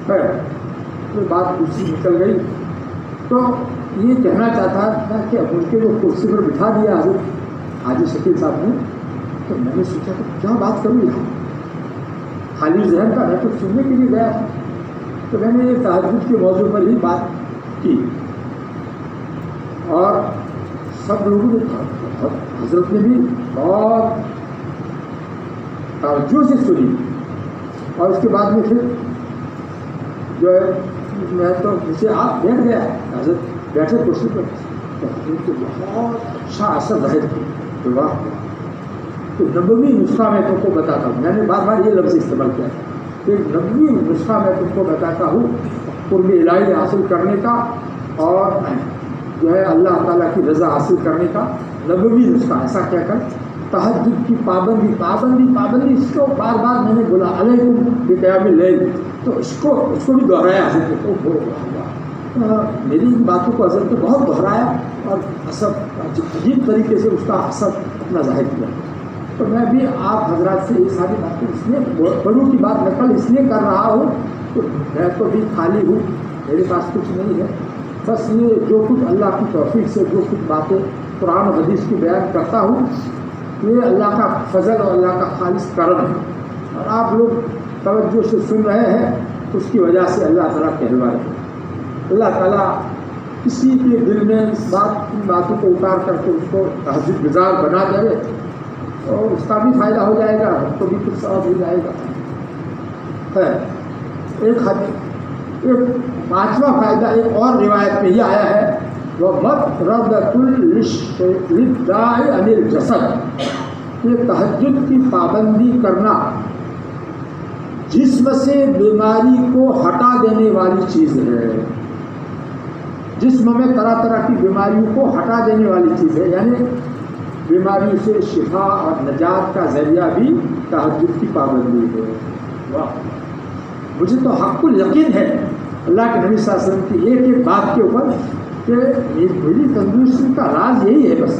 پھر بات دوسری نکل گئی. تو یہ کہنا چاہتا تھا کہ اب ان کے جو کرسی پر بٹھا دیا حضرت حاجی شکیل صاحب نے, تو میں نے سوچا کہ کیا بات کروں یہاں, خالی ذہن کا میں تو سننے کے لیے گیا. تو میں نے تہجد کے موضوع پر ہی بات کی اور سب لوگوں نے, حضرت نے بھی بہت توجہ سے سنی. اور اس کے بعد میں پھر جو ہے میں تو مجھے آپ بیٹھ گیا, حضرت بیٹھے کرسی پر, تو حضرت کو بہت اچھا اثر ظاہر کیا. واہ, تو نبوی نسخہ میں تم کو بتاتا ہوں, میں نے بار بار یہ لفظ استعمال کیا کہ نبوی نسخہ میں تم کو بتاتا ہوں قرب الہی حاصل کرنے کا اور جو ہے اللہ تعالیٰ کی رضا حاصل کرنے کا نبوی نسخہ. ایسا کہہ کر تہجد کی پابندی پابندی پابندی, اس کو بار بار میں نے بولا علیکم بقیام اللیل, تو اس کو بھی دہرایا حضرت کو میری ان باتوں کو حضرت نے بہت دہرایا اور عجیب طریقے سے اس کا اثر اپنا ظاہر کیا. تو میں بھی آپ حضرات سے یہ ساری باتیں اس لیے بڑوں کی بات نقل اس لیے کر رہا ہوں کہ میں تو بھی خالی ہوں, میرے پاس کچھ نہیں ہے, بس یہ جو کچھ اللہ کی توفیق سے جو کچھ باتیں قرآن و حدیث کی بیان کرتا ہوں یہ اللہ کا فضل اور اللہ کا خالص کرم ہے, اور آپ لوگ توجہ سے سن رہے ہیں اس کی وجہ سے اللہ تعالیٰ کہلوا رہے ہیں. اللہ تعالیٰ کسی کے دل میں ان باتوں کو اتار کر کے اس کو تہذیب گزار بنا دے اور اس کا بھی فائدہ ہو جائے گا, ہم کو بھی کچھ ثواب ہو جائے گا. ایک پانچواں فائدہ ایک اور روایت میں یہ آیا ہے, وہ مطردۃ للداء عن الجسد, یہ تہجد کی پابندی کرنا جسم سے بیماری کو ہٹا دینے والی چیز ہے. جسم میں طرح طرح کی بیماریوں کو ہٹا دینے والی چیز ہے, یعنی بیماری سے شفا اور نجات کا ذریعہ بھی تہجد کی پابندی ہے. واہ, مجھے تو حق الیقین ہے اللہ کے نبی صلی اللہ علیہ وسلم کی ایک بات کے اوپر کہ میری تندرستی کا راز یہی ہے. بس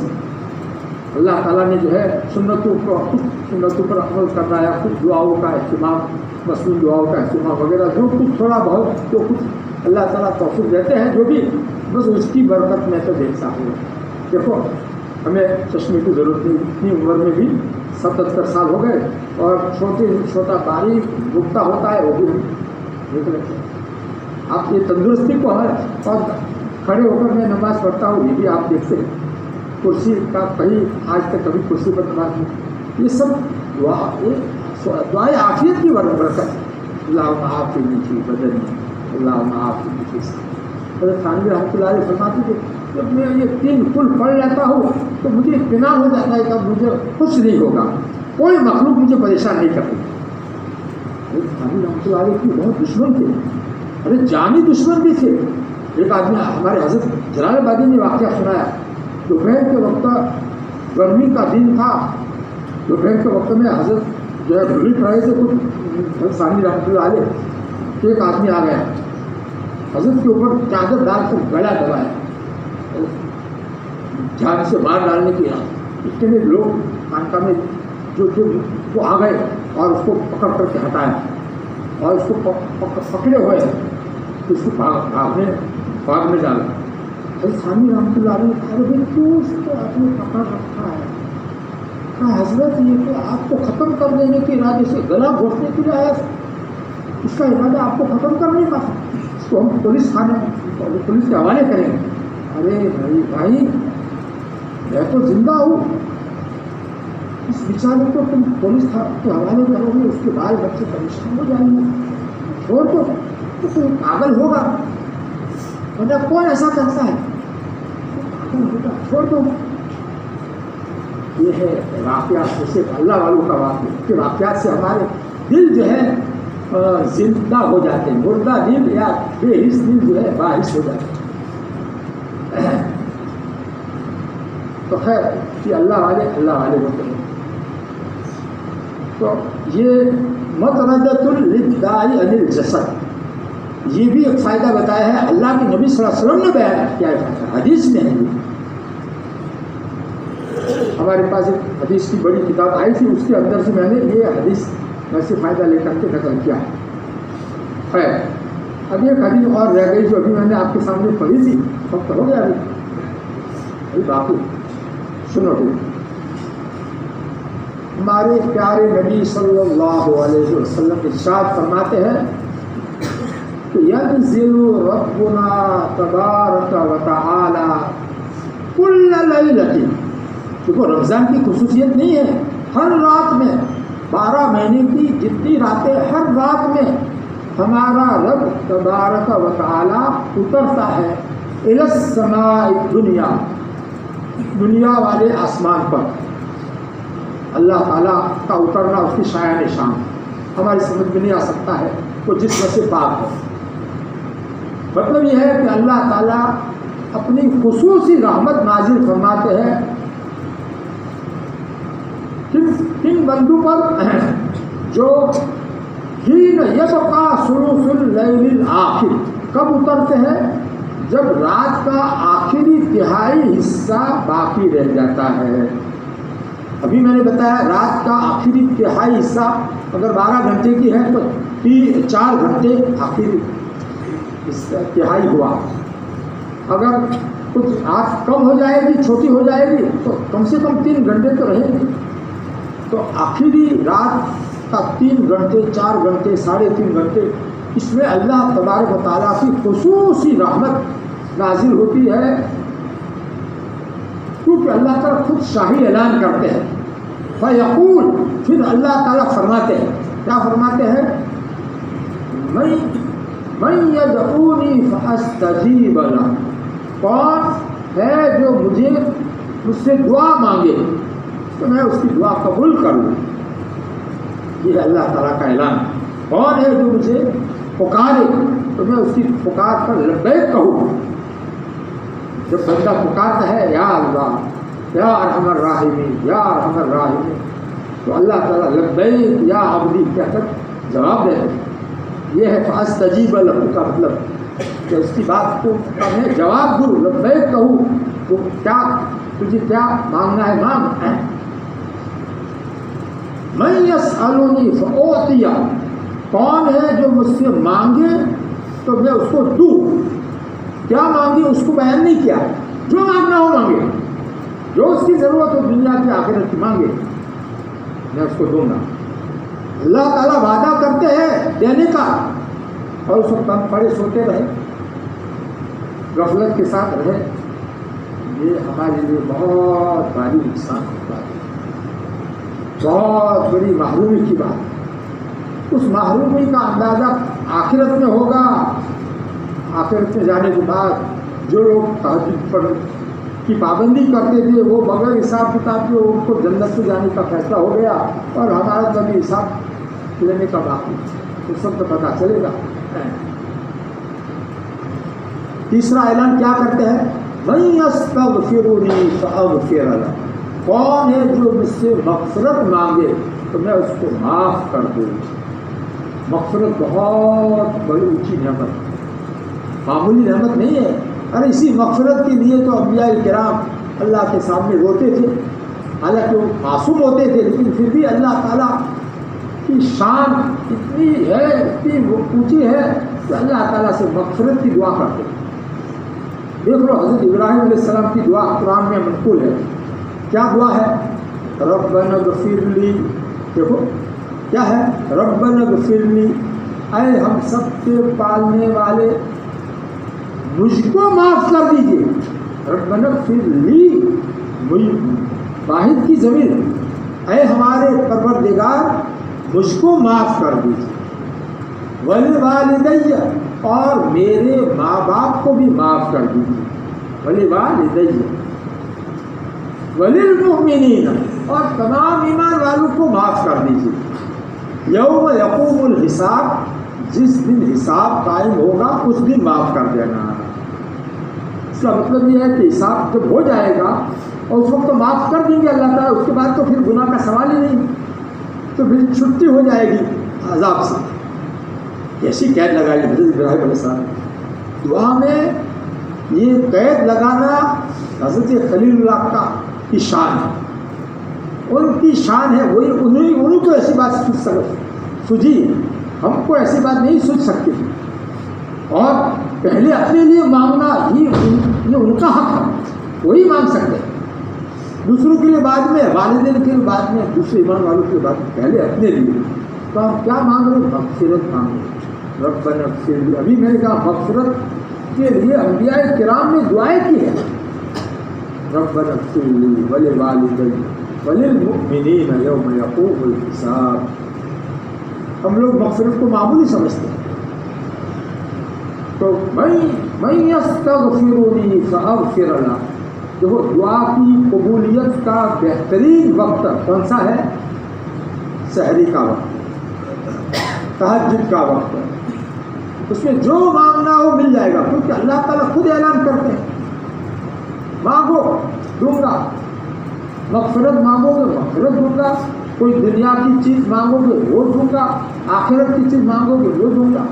اللہ تعالیٰ نے جو ہے سنتوں پر عمل کرنا ہے, کچھ دعاؤں کا اہتمام, مصنون دعاؤں کا اہتمام وغیرہ جو کچھ تھوڑا بہت جو کچھ اللہ تعالیٰ توفیق دیتے ہیں جو بھی, بس اس کی برکت میں تو دیکھتا ہوں. دیکھو ہمیں چشمے کی ضرورت نہیں, اتنی عمر میں بھی 77 سال ہو گئے اور چھوٹا باریک بھگتا ہوتا ہے وہ بھی دیکھ رہے ہیں. آپ یہ تندرستی کو ہے اور کھڑے ہو کر میں نماز پڑھتا ہوں یہ بھی آپ دیکھتے ہیں. کرسی کا کہیں آج تک کبھی کرسی پر نماز نہیں, یہ سب دعائے عافیت کی برکت. اللہ عافیت کی بدن, اللہ عافیت کی. حضرت تھانوی رحمۃ اللہ علیہ فرماتے تھے جب میں یہ 3 کل پڑھ لیتا ہوں تو مجھے اطمینان ہو جاتا ہے کہ اب مجھے کچھ نہیں ہوگا, کوئی مخلوق مجھے پریشان نہیں کرتی. حضرت تھانوی رحمۃ اللہ علیہ کی بہت دشمن تھے, ارے جانی دشمن بھی تھے. ایک آدمی ہمارے حضرت جلال آبادی نے واقعہ سنایا, دوپہر کے وقت گرمی کا دن تھا, دوپہر کے وقت میں حضرت جو ہے لٹ رہے تھے کچھ ثانوی رحمۃ اللہ علیہ, تو ایک آدمی آ گیا حضرت کے اوپر چادر ڈال کر گلا دبایا, جان سے باہر ڈالنے کی. اتنے لوگ خانقاہ میں جو تھے وہ آ گئے اور اس کو پکڑ کر کے ہٹایا اور اس کو پکڑے ہوئے اس کو باغ میں ڈالا. حضرت ثانوی رحمۃ اللہ علیہ نے کہا بھائی کیوں اس کو آپ نے پکڑ رکھا ہے؟ کہا حضرت یہ کہ آپ کو ختم کر دینے کے ارادے سے گلا گھونٹنے کے لیے آیا, اس کا ارادہ آپ کو ختم کرنے کا, اس کو ہم پولیس کے حوالے کریں گے. ارے بھائی میں تو زندہ ہوں, اس بیچارے کو تم پولیس کے حوالے کرو گے, اس کے بال بچے پریشان ہو جائیں گے, چھوڑ دو, تو کوئی پاگل ہوگا, مطلب کون ایسا کرتا ہے, پاگل ہوگا, چھوڑ دو. یہ ہے واقعات, جیسے اللہ والوں کا واقعہ کہ واقعات سے ہمارے دل جو ہے زندہ ہو جاتے ہیں, مردہ دل یا بے حس دل جو ہے باعث ہو جاتے ہیں. تو خیر کہ اللہ والے ہوتے ہیں. تو یہ مطردۃ للداء عن الجسد, یہ بھی ایک فائدہ بتایا ہے اللہ کے نبی صلی اللہ علیہ وسلم نے بیان کیا ہے, حدیث میں ہے. ہمارے پاس ایک حدیث کی بڑی کتاب آئی تھی, اس کے اندر سے میں نے یہ حدیث میں سے فائدہ لے کر کے نقل کیا ہے. خیر ابھی ایک حدیث اور رہ گئی جو ابھی میں نے آپ کے سامنے پڑھی تھی, وقت ہو گیا ابھی باقی سنو. ہمارے پیارے نبی صلی اللہ علیہ وسلم ارشاد فرماتے ہیں کہ ينزل ربنا تبارک و تعالی کل لیلۃ. دیکھو رمضان کی خصوصیت نہیں ہے, ہر رات میں 12 مہینے کی جتنی راتیں ہر رات میں ہمارا رب تبارک و تعالی اترتا ہے الی السماء الدنیا, دنیا والے آسمان پر. اللہ تعالیٰ کا اترنا اس کی شایان شان ہماری سمجھ میں نہیں آ سکتا ہے, وہ جسم سے پاک ہے. مطلب یہ ہے کہ اللہ تعالیٰ اپنی خصوصی رحمت نازل فرماتے ہیں کن بندوں پر جو حین یبقا ثلث اللیل الآخر، کب اترتے ہیں؟ جب رات کا آخری تہائی حصہ باقی رہ جاتا ہے۔ ابھی میں نے بتایا رات کا آخری تہائی حصہ اگر 12 گھنٹے کی ہے تو 4 گھنٹے آخری تہائی ہوا۔ اگر کچھ رات کم ہو جائے گی، چھوٹی ہو جائے گی تو کم سے کم 3 گھنٹے تو رہیں گے۔ تو آخری رات کا 3 گھنٹے، 4 گھنٹے، 3.5 گھنٹے، اس میں اللہ تبارک و تعالیٰ کی خصوصی رحمت نازل ہوتی ہے، کیونکہ اللہ تعالیٰ خود شاہی اعلان کرتے ہیں۔ فیقول، پھر اللہ تعالیٰ فرماتے ہیں، کیا فرماتے ہیں؟ من یدعونی فاستجیب لہ، کون ہے جو مجھ سے دعا مانگے تو میں اس کی دعا قبول کروں۔ یہ اللہ تعالیٰ کا اعلان۔ کون ہے جو مجھے پکارے تو میں اس کی پکار پر لبیک کہوں۔ جب بندہ پکارتا ہے یا اللہ یا ارحم الراحمین یا ارحم الراحمین، تو اللہ تعالیٰ لبیک یا عبدی کہہ کر جواب دیتے ہیں۔ یہ ہے فاستجیب لہ کا مطلب کہ اس کی بات کو میں جواب دوں، لبیک کہوں، تو کیا تجھے کیا مانگنا ہے مانگ۔ من یسألنی فأعطیہ، کون ہے جو مجھ سے مانگے تو میں اس کو دوں۔ کیا مانگے اس کو بیان نہیں کیا، جو مانگنا ہو مانگے، جو اس کی ضرورت ہو دنیا کی آخرت کی مانگے، میں اس کو دوں گا۔ اللہ تعالیٰ وعدہ کرتے ہیں دینے کا، اور اس وقت ہم پڑے سوتے رہے، غفلت کے ساتھ رہے، یہ ہمارے لیے بہت بھاری نقصان ہوتا ہے، بہت بڑی محرومی کی بات۔ اس محرومی کا اندازہ آخرت میں ہوگا۔ آخرت میں جانے کے بعد جو لوگ تہجد پر کی پابندی کرتے تھے وہ بغیر حساب کتاب کے ان کو جنت سے جانے کا فیصلہ ہو گیا، اور ہمارا کبھی حساب لینے کا باقی، اس وقت پتہ چلے گا۔ تیسرا اعلان کیا کرتے ہیں؟ من یستغفرنی فاغفر لہ، کون ہے جو مجھ سے مغفرت مانگے تو میں اس کو معاف کر دوں۔ مغفرت بہت بڑی اونچی نعمت، معمولی نعمت نہیں ہے۔ اور اسی مغفرت کے لیے تو انبیاء کرام اللہ کے سامنے روتے تھے، حالانکہ وہ معصوم ہوتے تھے، لیکن پھر بھی اللہ تعالیٰ کی شان اتنی ہے، اتنی اونچی ہے کہ اللہ تعالیٰ سے مغفرت کی دعا کرتے ہیں۔ دیکھ لو حضرت ابراہیم علیہ السلام کی دعا قرآن میں منقول ہے۔ کیا دعا ہے؟ ربنا اغفر لی، دیکھو کیا ہے؟ ربنا اغفر لی، اے ہم سب کے پالنے والے مجھ کو معاف کر دیجیے۔ ربنا اغفر لی، واحد کی ضمیر، اے ہمارے پروردگار مجھ کو معاف کر دیجیے۔ ولوالدی، اور میرے ماں باپ کو بھی معاف کر دیجیے۔ ولوالدی وللمؤمنین، اور تمام ایمان والوں کو معاف کر دیجیے۔ یوم یقوم الحساب، جس دن حساب قائم ہوگا اس دن معاف کر دینا۔ اس کا مطلب یہ ہے کہ حساب جب ہو جائے گا اور اس وقت تو معاف کر دیں گے اللہ تعالیٰ، اس کے بعد تو پھر گناہ کا سوال ہی نہیں، تو پھر چھٹی ہو جائے گی عذاب سے۔ کیسی قید لگائی حضرت ابراہیم علیہ السلام دعا میں، یہ قید لگانا حضرت خلیل اللہ کا کی شان ہے، ان کی شان ہے، وہی انہیں کو ایسی بات سوجی، ہم کو ایسی بات نہیں سوچ سکتے۔ اور پہلے اپنے لیے مانگنا یہ ان کا حق ہے، وہی مانگ سکتے ہیں، دوسروں کے لیے بعد میں، والدین کے لیے بعد میں، دوسرے ایمان والوں کے بعد میں، پہلے اپنے لیے۔ تو ہم کیا مانگ رہے ہیں؟ مغفرت مانگ رہے ہیں۔ ربنا اغفر لی، ابھی میں نے کہا مغفرت کے لیے انبیاء کرام نے دعائیں کی ہیں۔ ربنا اغفر لی ولوالدی وللمؤمنین یوم یقوم الحساب۔ ہم لوگ مغفرت کو معمولی سمجھتے ہیں۔ تو من یستغفرنی فاغفر لہ، جو دعا کی قبولیت کا بہترین وقت کون سا ہے؟ سحری کا وقت، تہجد کا وقت، اس میں جو مانگنا ہو مل جائے گا، کیونکہ اللہ تعالیٰ خود اعلان کرتے ہیں مانگو دوں گا، مغفرت مانگو گے مغفرت دوں گا، کوئی دنیا کی چیز مانگو گے وہ دوں گا، آخرت کی چیز مانگو گے وہ دوں گا،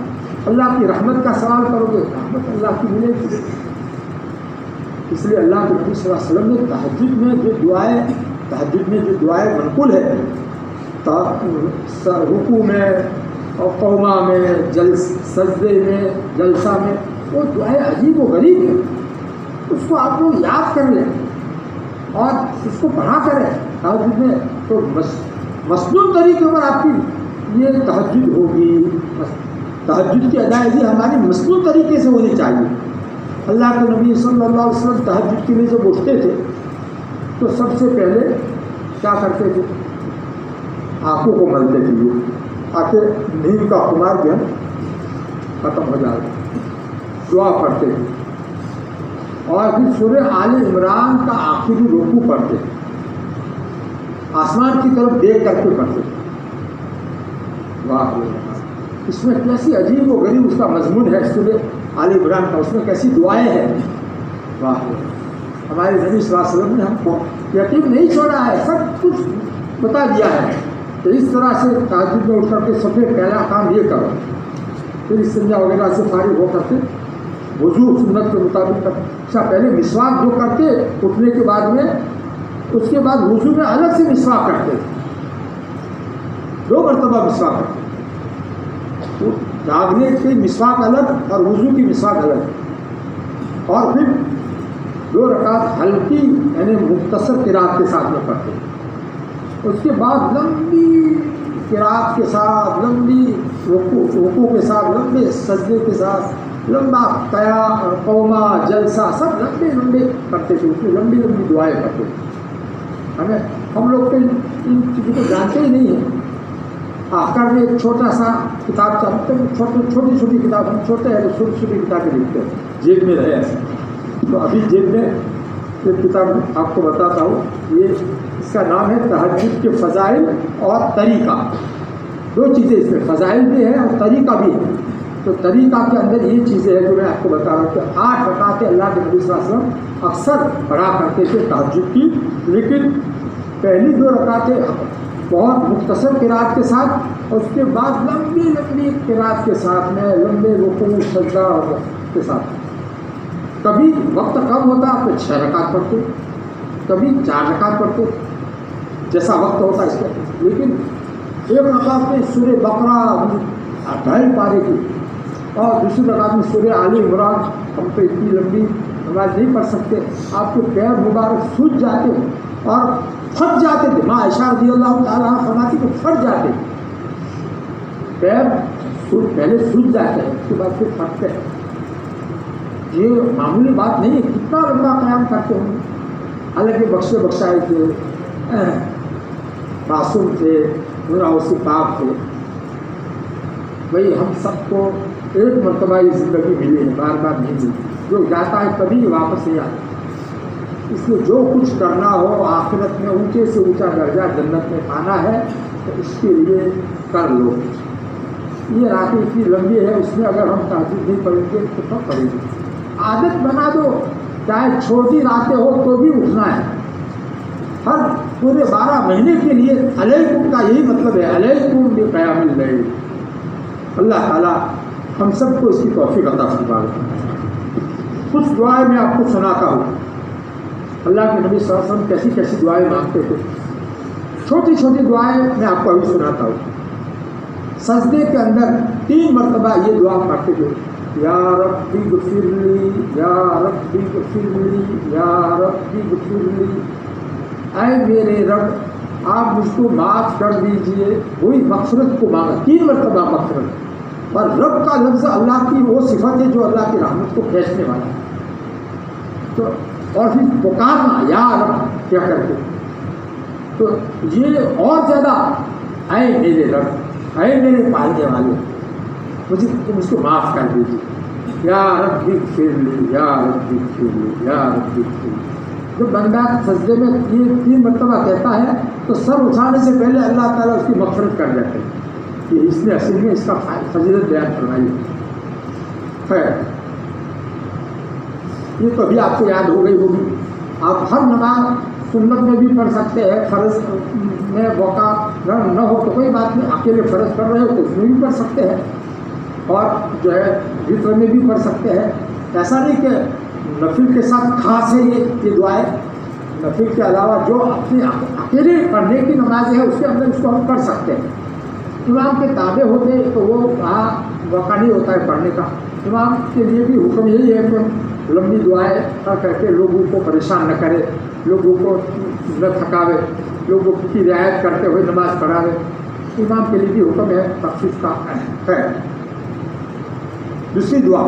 اللہ کی رحمت کا سوال کرو گے رحمت اللہ کی ملے گی۔ اس لیے اللہ کے نبی صلی اللہ علیہ وسلم نے تہجد میں جو دعائیں منقول ہے، رکوع میں اور قوما میں، سجدے میں، جلسہ میں، وہ دعائیں عجیب و غریب ہیں۔ اس کو آپ لوگ یاد کر لیں اور اس کو پڑھا کریں تہجد میں، تو مصنون طریقے پر آپ کی یہ تہجد ہوگی۔ تہجد کی ادائیگی ہماری مصنون طریقے سے ہونی چاہیے۔ اللہ کے نبی صلی اللہ علیہ وسلم تہجد کے لیے جب اٹھتے تھے تو سب سے پہلے کیا کرتے تھے؟ آنکھوں کو ملتے تھے تاکہ نیند کا خمار جو ہے ختم ہو جائے، دعا پڑھتے تھے، اور پھر سورہ آل عمران کا آخری رکوع پڑھتے تھے، آسمان کی طرف دیکھ کر کے پڑھتے تھے۔ واہ، اس میں کیسی عجیب و غریب اس کا مضمون ہے سورہ آل عمران کا، اس میں کیسی دعائیں ہیں۔ واہ، ہمارے نبی صلی اللہ علیہ وسلم نے ہم کو یتیم نہیں چھوڑا ہے، سب کچھ بتا دیا ہے کہ اس طرح سے تہجد میں اٹھ کر کے سب سے پہلا کام یہ کرو، پھر استنجا وغیرہ سے فارغ ہو کر کے وضو سنت کے مطابق اچھا پہلے مسواک جو کرتے اٹھنے کے بعد میں، اس کے بعد وضو میں الگ سے مسواک کرتے، 2 مرتبہ مسواک کرتے، جاگنے کی مسواک الگ اور وضو کی مسواک الگ، اور پھر 2 رکعت ہلکی یعنی مختصر قرات کے ساتھ میں پڑھتے، اس کے بعد لمبی قرات کے ساتھ، لمبی رکوع کے ساتھ، لمبے سجدے کے ساتھ، لمبا قوما جلسہ سب لمبے کرتے تھے، اس میں لمبی دعائیں کرتے تھے۔ ہم لوگ تو ان چیزوں کو جانتے ہی نہیں ہیں۔ آخر میں ایک چھوٹا سا کتاب چاہتے ہیں، چھوٹی کتاب، ہم چھوٹے ہیں تو چھوٹی کتابیں لکھتے ہیں، جیب میں رہے ایسے، تو ابھی جیب میں ایک کتاب آپ کو بتاتا ہوں، یہ اس کا نام ہے تہجد کے فضائل اور طریقہ۔ 2 چیزیں اس میں، فضائل بھی ہے اور طریقہ بھی ہے۔ تو طریقہ کے اندر یہ چیزیں ہیں جو میں آپ کو بتا رہا ہوں کہ 8 رکعتیں اللہ کے نبی صلی اللہ علیہ وسلم اکثر پڑھا کرتے تھے تہجد کی، لیکن پہلی 2 رکعتیں بہت مختصر قرات کے ساتھ، اور اس کے بعد لمبی قرات کے ساتھ میں، لمبے رکوع سجدہ کے ساتھ۔ کبھی وقت کم ہوتا تو 6 رکعت پڑھتے، کبھی 4 رکعت پڑھتے، جیسا وقت ہوتا اس کا، لیکن ایک رکعت میں سورہ بقرہ 2.5 پارے کی، اور دوسری رکعت میں سورہ آل عمران۔ ہم تو اتنی لمبی نماز نہیں پڑھ سکتے، آپ کے پیر مبارک سوج جاتے اور پھٹ جاتے تھے، ماں عائشہ رضی اللہ تعالیٰ عنہ فرماتی کہ پھٹ جاتے، پیر پہلے سوج جاتے ہیں، اس کے بعد پھر پھٹتے ہیں۔ یہ معمولی بات نہیں ہے، کتنا لمبا قیام کرتے ہوں۔ حالانکہ بخشائے تھے، معصوم تھے، گناہوں سے پاک تھے۔ بھائی ہم سب کو ایک مرتبہ یہ زندگی ملی ہے، بار بار نہیں ملی، جو جاتا ہے کبھی واپس نہیں آتا۔ اس لیے جو کچھ کرنا ہو آخرت میں اونچے سے اونچا درجہ جنت میں پانا ہے تو اس کے لیے کر لو۔ یہ راتیں اتنی لمبی ہے، اس میں اگر ہم تہجد نہیں پڑھیں گے تو کب پڑھیں گے؟ عادت بنا دو، چاہے چھوٹی راتیں ہو تو بھی اٹھنا ہے۔ ہر پورے 12 مہینے کے لیے علیکم کا یہی مطلب ہے، علیکم بقیام اللیل۔ اللہ تعالیٰ ہم سب کو اس کی توفیق عطا فرمائے۔ کچھ دعائیں میں آپ کو سناتا ہوں، اللہ کے نبی صلی اللہ علیہ وسلم کیسی کیسی دعائیں مانگتے تھے۔ چھوٹی دعائیں میں آپ کو ابھی سناتا ہوں۔ سجدے کے اندر 3 مرتبہ یہ دعا پڑھتے تھے، یا ربی اغفر لی، یا ربی اغفر لی، یا ربی اغفر لی، اے میرے رب آپ مجھ کو معاف کر دیجئے۔ وہی مغفرت کو مانگا، 3 مرتبہ مغفرت۔ اور رب کا لفظ اللہ کی وہ صفت ہے جو اللہ کی رحمت کو کھینچنے والا ہے۔ تو اور پھر پکارنا یا رب کیا کرتے، تو یہ اور زیادہ، اے میرے رب، اے میرے پالنے والے، تم اس کو معاف کر دیجیے۔ یا رب اغفر لی، یا رب اغفر لی، یا رب اغفر لی۔ جب بندہ سجدے میں یہ 3 مرتبہ کہتا ہے تو سر اٹھانے سے پہلے اللہ تعالیٰ اس کی مغفرت کر دیتے ہیں کہ اس نے اصل میں اس کا فضیلت بیان فرمائی۔ خیر، یہ تو ابھی آپ کو یاد ہو گئی ہوگی۔ آپ ہر نماز سنت میں بھی پڑھ سکتے ہیں، فرض میں موقع نہ ہو تو کوئی بات نہیں، اکیلے فرض پڑھ رہے ہو تو اس میں بھی پڑھ سکتے ہیں، اور جو ہے وطر میں بھی پڑھ سکتے ہیں۔ ایسا نہیں کہ نفل کے ساتھ خاص ہے یہ دعائیں، نفل کے علاوہ جو اپنے اکیلے پڑھنے کی نماز ہے اس کے اندر اس کو ہم پڑھ سکتے ہیں۔ امام کے تابع ہوتے تو وہ وہاں موقع نہیں ہوتا ہے پڑھنے کا۔ امام کے لیے بھی حکم یہی ہے کہ لمبی دعائیں کر کے لوگوں کو پریشان نہ کرے، لوگوں کو نہ تھکاوے، لوگوں کی رعایت کرتے ہوئے نماز پڑھاوے۔ امام کے لیے بھی حکم ہے تخفیف کا ہے۔ دوسری دعا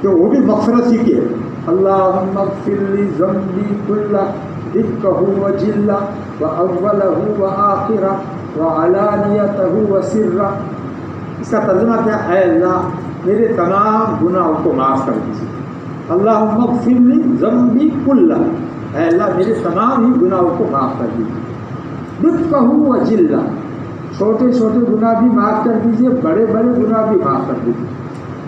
کہ وہ بھی مغفرت ہی کی ہے، اللہم اغفر لی ذنبی کلہ دقہ وجلہ واولہ وآخرہ وعلانیتہ وسرہ۔ اس کا ترجمہ کیا؟ اے اللہ میرے تمام گناہوں کو معاف کر دیجیے۔ اللہم اغفر لی ذنبی کلہ، اے اللہ میرے تمام ہی گناہوں کو معاف کر دیجیے۔ دقہ وجلہ، چھوٹے چھوٹے گناہ بھی معاف کر دیجیے، بڑے بڑے گناہ بھی معاف کر دیجیے۔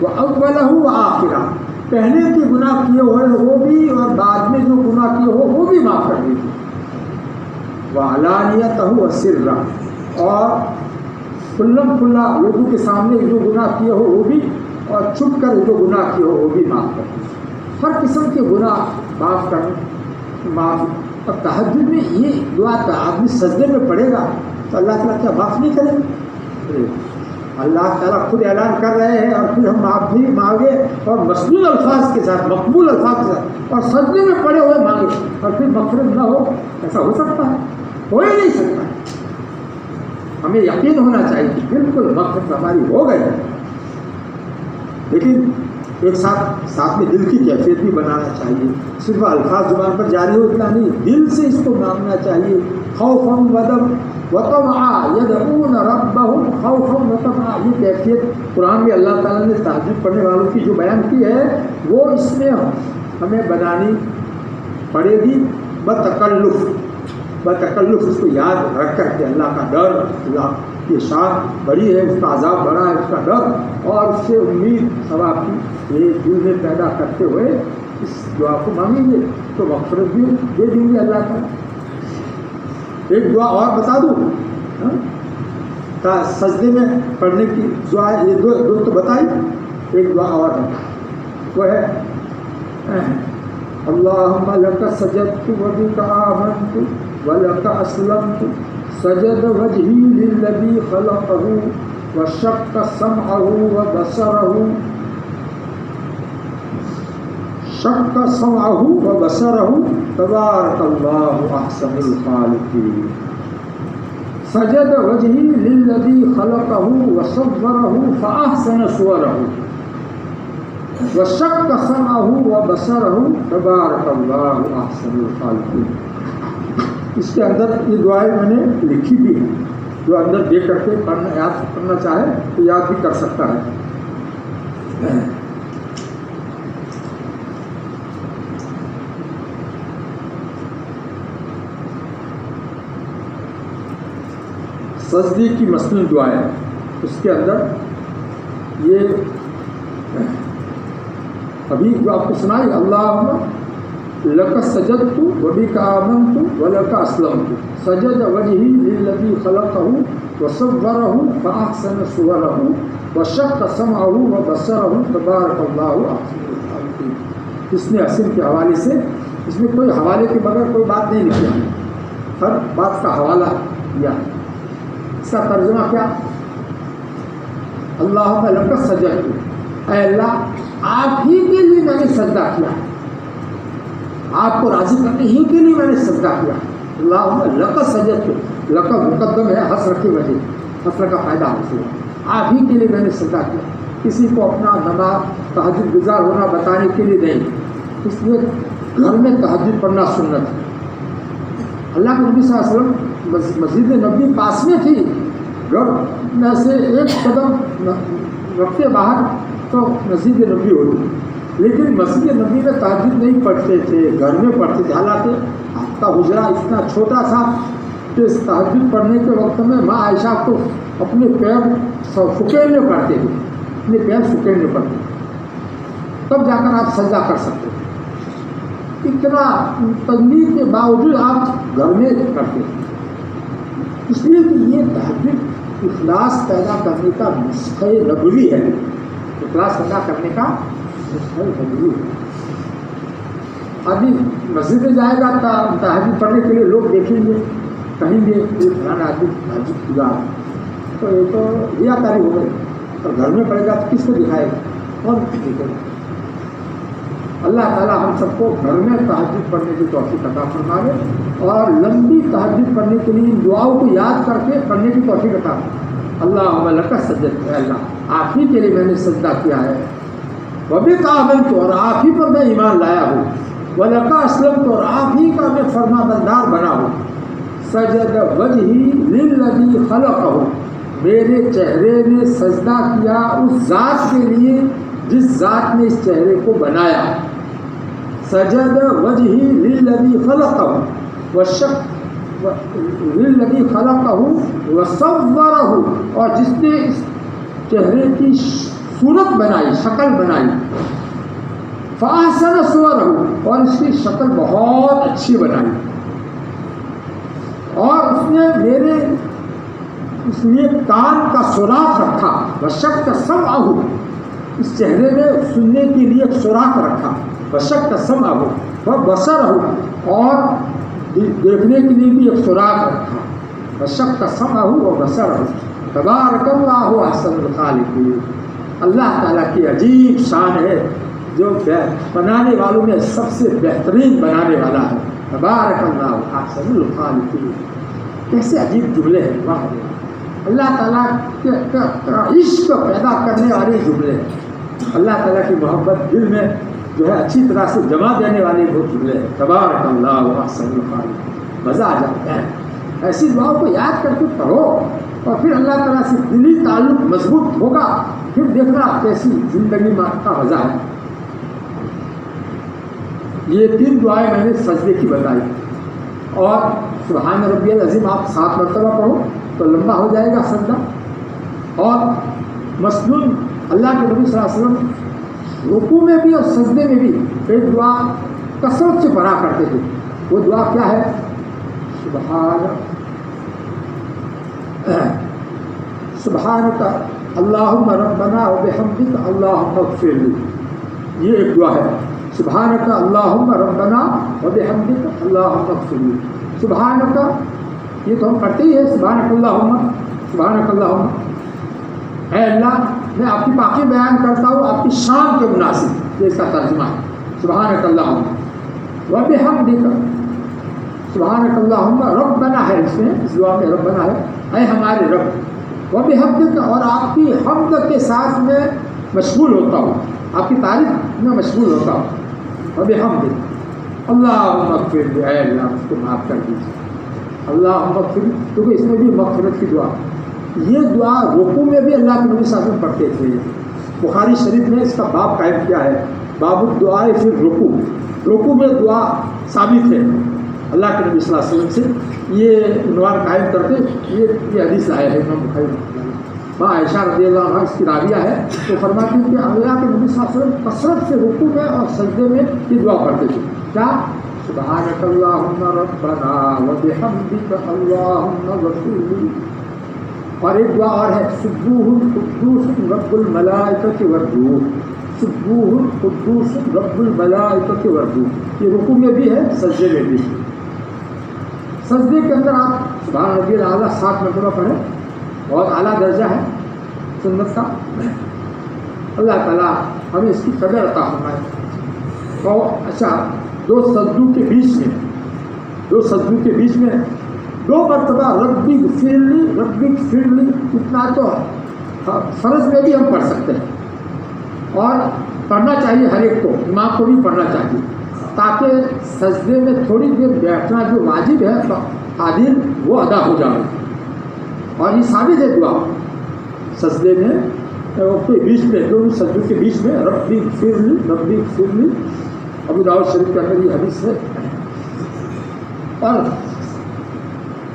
وَأَوَّلَهُ وَآخِرَهُ، پہلے کے گناہ کیے ہوئے وہ بھی اور بعد میں جو گناہ کیے ہو وہ بھی معاف کر دیجیے۔ وَعَلَانِيَتَهُ وَسِرًّا، اور کھلم کھلا لوگوں کے سامنے جو گناہ کیے ہو وہ بھی، اور چھپ کر جو گناہ کیے ہو وہ بھی معاف کر دیجیے۔ ہر قسم کے گناہ معاف کرنے معاف۔ اور تہجد میں یہ دعا آدمی سجدے میں پڑھے گا تو اللہ تعالیٰ کیا معاف نہیں کرے گا؟ اللہ تعالیٰ خود اعلان کر رہے ہیں، اور پھر ہم آپ بھی مانگے اور مصنوع الفاظ کے ساتھ، مقبول الفاظ کے ساتھ، اور سجدے میں پڑے ہوئے مانگے اور پھر مغفرت نہ ہو، ایسا ہو سکتا ہے؟ ہو ہی نہیں سکتا ہے۔ ہمیں یقین ہونا چاہیے کہ بالکل مغفرت ہماری ہو گئی، لیکن ایک ساتھ میں دل کی کیفیت بھی بنانا چاہیے۔ صرف الفاظ زبان پر جاری ہو اتنا نہیں، دل سے اس کو مانگنا چاہیے۔ خوفا وطمعا یدعون ربهم خوفا وطمعا، یہ کیفیت قرآن میں اللہ تعالیٰ نے تہجد پڑھنے والوں کی جو بیان کی ہے وہ اس میں ہمیں بنانی پڑے گی، بتکلف اس کو یاد رکھ کر کے اللہ کا ڈر، اللہ کی شان بڑی ہے، اس کا عذاب بڑا ہے، اس کا ڈر اور اس سے امید ثواب کی یہ دل میں پیدا کرتے ہوئے اس دعا کو مانگیں گے تو مغفرت بھی دے دیں گے اللہ تعالیٰ۔ ایک دعا اور بتا دوں، سجدے میں پڑھنے کی دعا، یہ دو تو بتائی، ایک دعا اور ہے، وہ ہے اللہم لک سجدت وبک آمنت ولک اسلمت سجد وجہی للذی خلقہ وشق سمعہ وبصرہ تبارک اللہ احسن الخالقین۔ سجد وجہی للذی خلقہ وصورہ فاحسن صورہ وشق سمعہ وبصرہ تبارک اللہ احسن الخالقین۔ اس کے اندر یہ دعائیں میں نے لکھی بھی ہیں، جو اندر دیکھ کر کے یاد کرنا چاہے تو یاد بھی کر سکتا ہے۔ سجدے کی مصنوعی دعائیں، اس کے اندر یہ ابھی جو آپ کو سنائی، اللہم لک سجدت وبک آمنت ولک اسلمت سجد وجہی للذی خلقہ وصورہ فاحسن صورہ وشق سمعہ وبصرہ تبارک اللہ احسن الخالقین۔ اس نے اسم کے حوالے سے، اس میں کوئی حوالے کے بغیر کوئی بات نہیں لکھی ہے، ہر بات کا حوالہ دیا ہے۔ اس کا ترجمہ کیا؟ اللہم لک سجدت، اے اللہ آپ ہی کے لیے میں نے سجدہ کیا، آپ کو راضی کرنے ہی کے لیے میں نے سجدہ کیا۔ اللہم لک سجدت، لک مقدم ہے حسر کی وجہ، حسر کا فائدہ حاصل ہے، آپ ہی کے لیے میں نے سجدہ کیا، کسی کو اپنا نماز تہجد گزار ہونا بتانے کے لیے نہیں، اس لیے گھر میں تہجد پڑھنا سنت ہے۔ اللہ کے نبی صلی اللہ علیہ وسلم مسجد نبی پاس میں تھی، گھر میں سے ایک قدم رکھتے باہر تو مسجد نبی ہوتی، لیکن مسجد نبی میں تہجد نہیں پڑھتے تھے، گھر میں پڑھتے تھے۔ حالانکہ آپ کا حجرہ اتنا چھوٹا تھا کہ اس تہجد پڑھنے کے وقت میں ماں عائشہ کو اپنے پیر پھکیڑنے پڑتے تھے، اپنے پیر پھکیڑنے پڑتے تھے، تب جا کر آپ سجدہ کر سکتے تھے۔ اتنا تکلیف کے باوجود آپ گھر میں کرتے ہیں، اس لیے کہ یہ تہجد اخلاص پیدا کرنے کا نسخہ نبوی ہے، اخلاص پیدا کرنے کا نسخہ نبوی ہے۔ آدمی مسجد میں جائے گا تہجد پڑھنے کے لیے، لوگ دیکھیں گے، کہیں گے یہ فلانا آدمی تہجد گزار، تو یہ تو ریا کاری ہو گئی، اور گھر میں پڑے گا تو کس کو دکھائے گا، کون دیکھے گا؟ اللہ تعالیٰ ہم سب کو گھر میں تہجد پڑھنے کی توفیق عطا فرمائے، اور لمبی تہجد پڑھنے کے لیے ان دعاؤں کو یاد کر کے پڑھنے کی توفیق عطا فرمائے۔ اللہم لک سجدت، اے اللہ آپ ہی کے لیے میں نے سجدہ کیا ہے، وبک آمنت، اور آپ ہی پر میں ایمان لایا ہوں، ولک اسلمت، اور آپ ہی کا میں فرما بردار بنا ہوں، سجد وجہی للذی خلقہ، میرے چہرے نے سجدہ کیا اس ذات کے لیے جس ذات نے اس چہرے کو بنایا، سجد وجہی للذی خلقہ للذی خلقہ وصورہ، اور جس نے اس چہرے کی صورت بنائی، شکل بنائی، فاحسن صورہ، اور اس کی شکل بہت اچھی بنائی، اور اس نے میرے اس لیے کان کا سوراخ رکھا، وشق سمعہ، اس چہرے میں سننے کے لیے ایک سوراخ رکھا، وشق سمعہ وبصرہ، اور دیکھنے کے لیے بھی ایک سوراخ رکھا، وشق سمعہ وبصرہ، تبارک اللہ احسن الخالقین۔ اللہ تعالیٰ کی عجیب شان ہے جو بنانے والوں میں سب سے بہترین بنانے والا ہے، تبارک اللہ احسن الخالقین۔ کیسے عجیب جملے ہیں، واہ اللہ تعالیٰ کا عشق پیدا کرنے والے جملے ہیں، اللہ تعالیٰ کی محبت دل میں جو ہے اچھی طرح سے جمع دینے والے وہ جملے ہیں، تبارک اللہ احسن الخالقین۔ مزہ آ جاتا ہے، ایسی دعاؤں کو یاد کر کے پڑھو، اور پھر اللہ تعالیٰ سے دلی تعلق مضبوط ہوگا، پھر دیکھنا کیسی زندگی کا مزہ ہے۔ یہ 3 دعائیں میں نے سجدے کی بتائی، اور سبحان ربی العظیم آپ 7 مرتبہ پڑھو تو لمبا ہو جائے گا سجدہ، اور مسنون اللہ کے نبی صلی اللہ علیہ وسلم رکوع میں بھی اور سجدے میں بھی ایک دعا کثرت سے پڑھا کرتے تھے، وہ دعا کیا ہے؟ سبحانک اللہم ربنا وبحمدک اللہم اغفر لی، یہ ایک دعا ہے، سبحانک اللہم ربنا وبحمدک اللہم اغفر لی۔ سبحانک یہ تو ہم کرتے ہی ہیں، سبحانک اللہم، اے اللہ میں آپ کی پاکی بیان کرتا ہوں آپ کی شان کے مناسب، یہ اس کا ترجمہ ہے، سبحانک اللہم وبحمدک، سبحانک اللہم ربنا ہے، اس میں اس دعا میں ربنا ہے، اے ہمارے رب، وبحمدک، اور آپ کی حمد کے ساتھ میں مشغول ہوتا ہوں، آپ کی تعریف میں مشغول ہوتا ہوں، وبحمدک اللہم اغفر لی، اے اللہ اس کو معاف کر دیجیے، اللہم اغفر لی، کیونکہ اس میں بھی مغفرت کی دعا، یہ دعا رکوع میں بھی اللہ کے نبی صلی اللہ علیہ وسلم پڑھتے تھے، بخاری شریف نے اس کا باب قائم کیا ہے، باب الدعاء فی الرکوع، رکوع میں دعا ثابت ہے، اللہ کے نبی صلی اللہ علیہ وسلم سے یہ عنوان قائم کرتے، یہ حدیث آیا ہے امام بخاری، ماں عائشہ رضی اللہ عنہا اس کی راویہ ہے، وہ فرماتی ہیں کہ اللہ کے نبی صلی اللہ علیہ وسلم کثرت سے رکوع میں اور سجدے میں یہ دعا پڑھتے تھے، کیا؟ سبحانک اللہم ربنا وبحمدک اللہم اغفر لی، اور ایک دعا اور ہے، سبوح قدوس رب الملائکۃ والروح، سبوح قدوس رب الملائکۃ والروح، یہ رکوع میں بھی ہے سجدے میں بھی، سجدے کے اندر آپ سبحان ربی الاعلیٰ 7 مرتبہ پڑھیں، بہت اعلیٰ درجہ ہے سنت کا، اللہ تعالیٰ ہمیں اس کی قدر عطا فرمائے۔ اور اچھا 2 سجدوں کے بیچ میں 2 مرتبہ ربی اغفر لی، ربی اغفر لی، اتنا تو فرض میں بھی ہم پڑھ سکتے ہیں، اور پڑھنا چاہیے ہر ایک کو، امام کو بھی پڑھنا چاہیے، تاکہ سجدے میں تھوڑی دیر بیٹھنا جو واجب ہے تعدیل وہ ادا ہو جائے، اور یہ ثابت ہے دعا سجدے میں بیچ میں، دونوں سجدوں کے بیچ میں، ربی اغفر لی، ربی اغفر لی، ابو داؤد شریف کے اندر یہ حدیث ہے۔ اور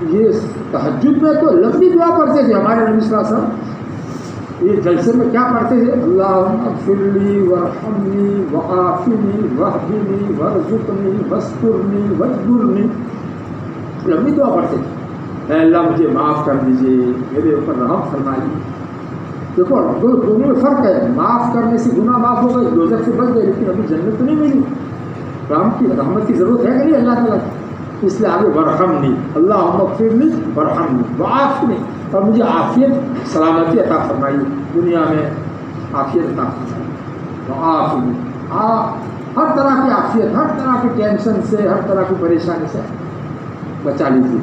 یہ تہجد میں تو لمبی دعا پڑھتے تھے ہمارے نبی صلی اللہ علیہ وسلم، یہ جلسے میں کیا پڑھتے تھے؟ اللہم اغفر لی وارحمنی وعافنی واہدنی وارزقنی واسترنی واجبرنی، لمبی دعا پڑھتے تھے، اے اللہ مجھے معاف کر دیجیے، میرے اوپر رحم فرمائیے۔ دیکھو دونوں میں فرق ہے، معاف کرنے سے گناہ معاف ہو گئے، دوزخ سے بچ گئے، لیکن ابھی جنت تو نہیں ملی۔ رحمت کی ضرورت ہے کہ نہیں اللہ تعالیٰ کی؟ اس لیے آگے ورحمنی، اللہم اغفر لی ورحمنی وعافنی، اور مجھے عافیت سلامتی عطا فرمائیے، دنیا میں عافیت عطا فرمائیے، وعافنی، ہر طرح کی عافیت، ہر طرح کی ٹینشن سے، ہر طرح کی پریشانی سے بچا لیجیے،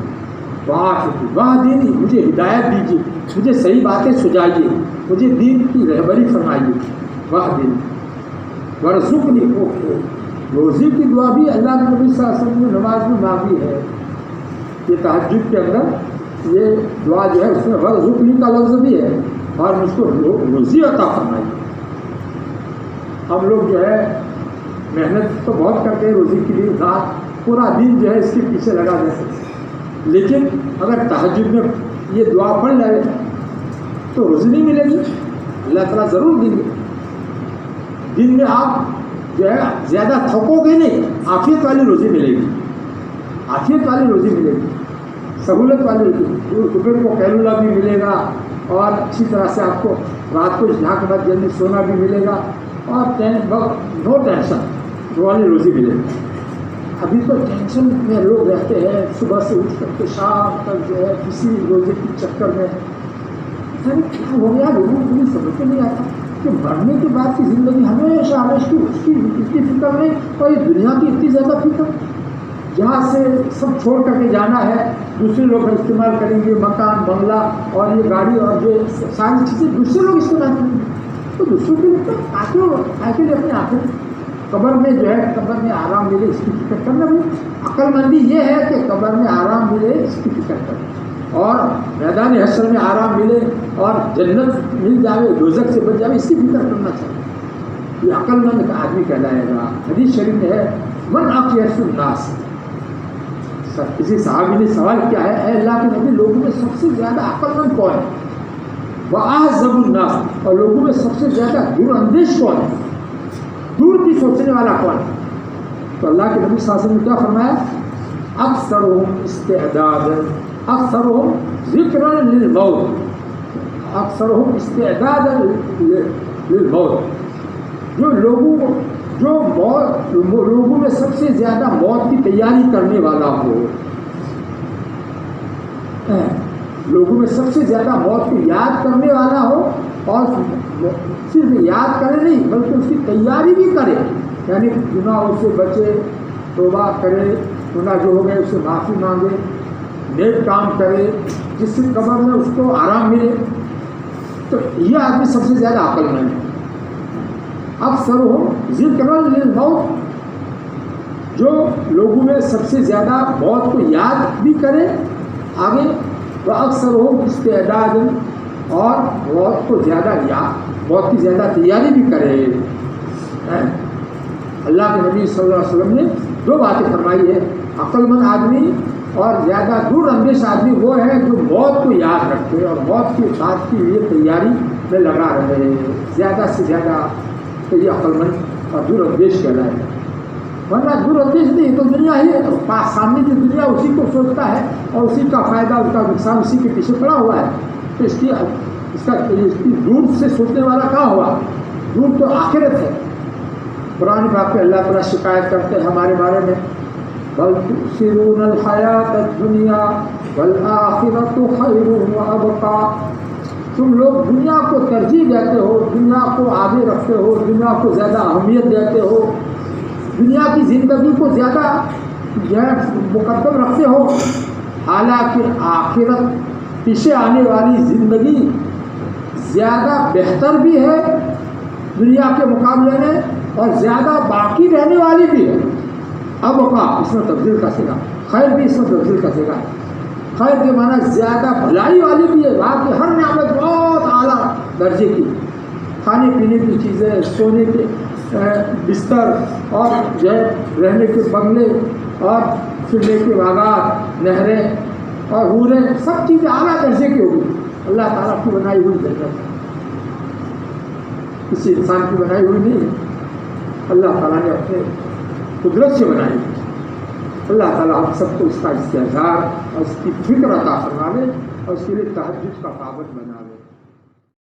وعافنی واہدنی، مجھے ہدایت دیجیے، مجھے صحیح باتیں سجائیے، مجھے دین کی رہبری فرمائیے، واہدنی وارزقنی، روزی کی دعا بھی اللہ کے نبی صلی اللہ علیہ وسلم نے نماز میں مانگی ہے، یہ تہجد کے اندر یہ دعا جو ہے اس میں وارزقنی کا لفظ بھی ہے، اور مجھ کو روزی عطا فرمائیے۔ ہم لوگ جو ہے محنت تو بہت کرتے ہیں روزی کے لیے، رات پورا دن جو ہے اس کے پیچھے لگا دیتے ہیں، لیکن اگر تہجد میں یہ دعا پڑھ لے تو روزی نہیں ملے گی، اللہ تعالیٰ ضرور دیں گے۔ دن میں آپ جو ہے زیادہ تھکو گے نہیں، عافیت والی روزی ملے گی، عافیت والی روزی ملے گی، سہولت والی روزی، دوپہر کو قیلولہ بھی ملے گا، اور اچھی طرح سے آپ کو رات کو یہاں کے بعد جلدی سونا بھی ملے گا، اور نو ٹینشن والی روزی ملے گی۔ ابھی تو ٹینشن میں لوگ رہتے ہیں، صبح سے اٹھ کر کے شام تک جو ہے کسی روزے کے چکر میں، کیا ہو گیا لوگوں کو بھی سمجھ میں نہیں آتا کہ مرنے کے بعد کی زندگی ہمیشہ ہمیشہ اس کی فکر نہیں، اور یہ دنیا کی اتنی زیادہ فکر، جہاں سے سب چھوڑ کر کے جانا ہے، دوسرے لوگ استعمال کریں گے، مکان بنگلہ اور یہ گاڑی اور جو ساری چیزیں دوسرے لوگ استعمال کریں گے، تو دوسروں کے لیے آخر اپنے آخر قبر میں جو ہے قبر میں آرام ملے اس کی فکر کرنا بھی۔ عقل مندی یہ ہے کہ قبر میں آرام ملے اس کی فکر کرنا، اور میدان حشر میں آرام ملے اور جنت مل جائے، دوزخ سے بچ جائے، اس کی فکر کرنا چاہیے، یہ عقل مند کا آدمی کہلائے گا۔ حدیث شریف میں ہے من اقیس الناس، کسی صحابی نے سوال کیا ہے، اے اللہ کے نبی لوگوں میں سب سے زیادہ عقل مند کون ہے؟ وَأَحْزَبُ النَّاسِ، اور لوگوں میں سب سے زیادہ دور اندیش کون ہے، دور کی سوچنے والا کون ہے؟ تو اللہ کے نبی صلی اللہ علیہ وسلم نے کیا فرمایا؟ اکثرهم استعدادا، اکثرهم ذکرا للموت، اکثرهم استعدادا للموت، جو لوگوں میں سب سے زیادہ موت کی تیاری کرنے والا ہو، لوگوں میں سب سے زیادہ موت کو یاد کرنے والا ہو، اور صرف یاد کرے نہیں بلکہ اس کی تیاری بھی کرے، یعنی گناہوں سے بچے، توبہ کرے، گناہ جو ہو گئے اس سے معافی مانگے، نیک کام کرے جس سے قبر میں اس کو آرام ملے، تو یہ آدمی سب سے زیادہ عقل مند ہے۔ اکثرهم ذکرا للموت، جو لوگوں میں سب سے زیادہ موت کو یاد بھی کرے، آگے وہ اکثرهم استعداد، اور موت کو زیادہ موت کی زیادہ تیاری بھی کرے۔ اللہ کے نبی صلی اللہ علیہ وسلم نے دو باتیں فرمائی ہے، عقل مند آدمی اور زیادہ دور اندیش آدمی وہ ہے جو موت کو یاد رکھے اور موت کی بات کی لیے تیاری میں لگا رہے زیادہ سے زیادہ، تو یہ عقل مند اور دور اندیش کہلائے گا۔ ورنہ دور اندیش نہیں تو دنیا ہی سامنے کی دنیا اسی کو سوچتا ہے، اور اسی کا فائدہ اس کا نقصان اسی کے پیچھے پڑا ہوا ہے، تو اس کی دور سے سوچنے والا کہاں ہوا؟ دور تو آخرت ہے۔ قرآن پاک پہ اللہ تعالیٰ شکایت کرتے ہیں ہمارے بارے میں، بل تؤثرون الحیات الدنیا والآخرۃ خیر وابقیٰ، تم لوگ دنیا کو ترجیح دیتے ہو، دنیا کو آگے رکھتے ہو، دنیا کو زیادہ اہمیت دیتے ہو، دنیا کی زندگی کو زیادہ مقدم رکھتے ہو، حالانکہ آخرت پیچھے آنے والی زندگی زیادہ بہتر بھی ہے دنیا کے مقابلے میں، اور زیادہ باقی رہنے والی بھی ہے۔ اب اس میں تبدیل کا سیگا، خیر بھی اس میں تبدیل کا سیگا، خیر کے معنی زیادہ بھلائی والی بھی ہے، وہاں کی ہر نعمت بہت اعلیٰ درجے کی، کھانے پینے کی چیزیں، سونے کے بستر، اور جو ہے رہنے کے بنگلے، اور پھرنے کے باغات، نہریں اور حوریں، سب چیزیں اعلیٰ درجے کی ہوگی اللہ تعالیٰ کی بنائی ہوئی جنت۔ کسی انسان کی بنائی ہوئی نہیں ہے، اللہ تعالیٰ نے اپنے قدرت سے بنائی ہے۔ اللہ تعالیٰ آپ سب کو اس کا استحضار اور اس کی فکر عطا فرماوے اور اس کے لیے تہجد کا پابند بناوے۔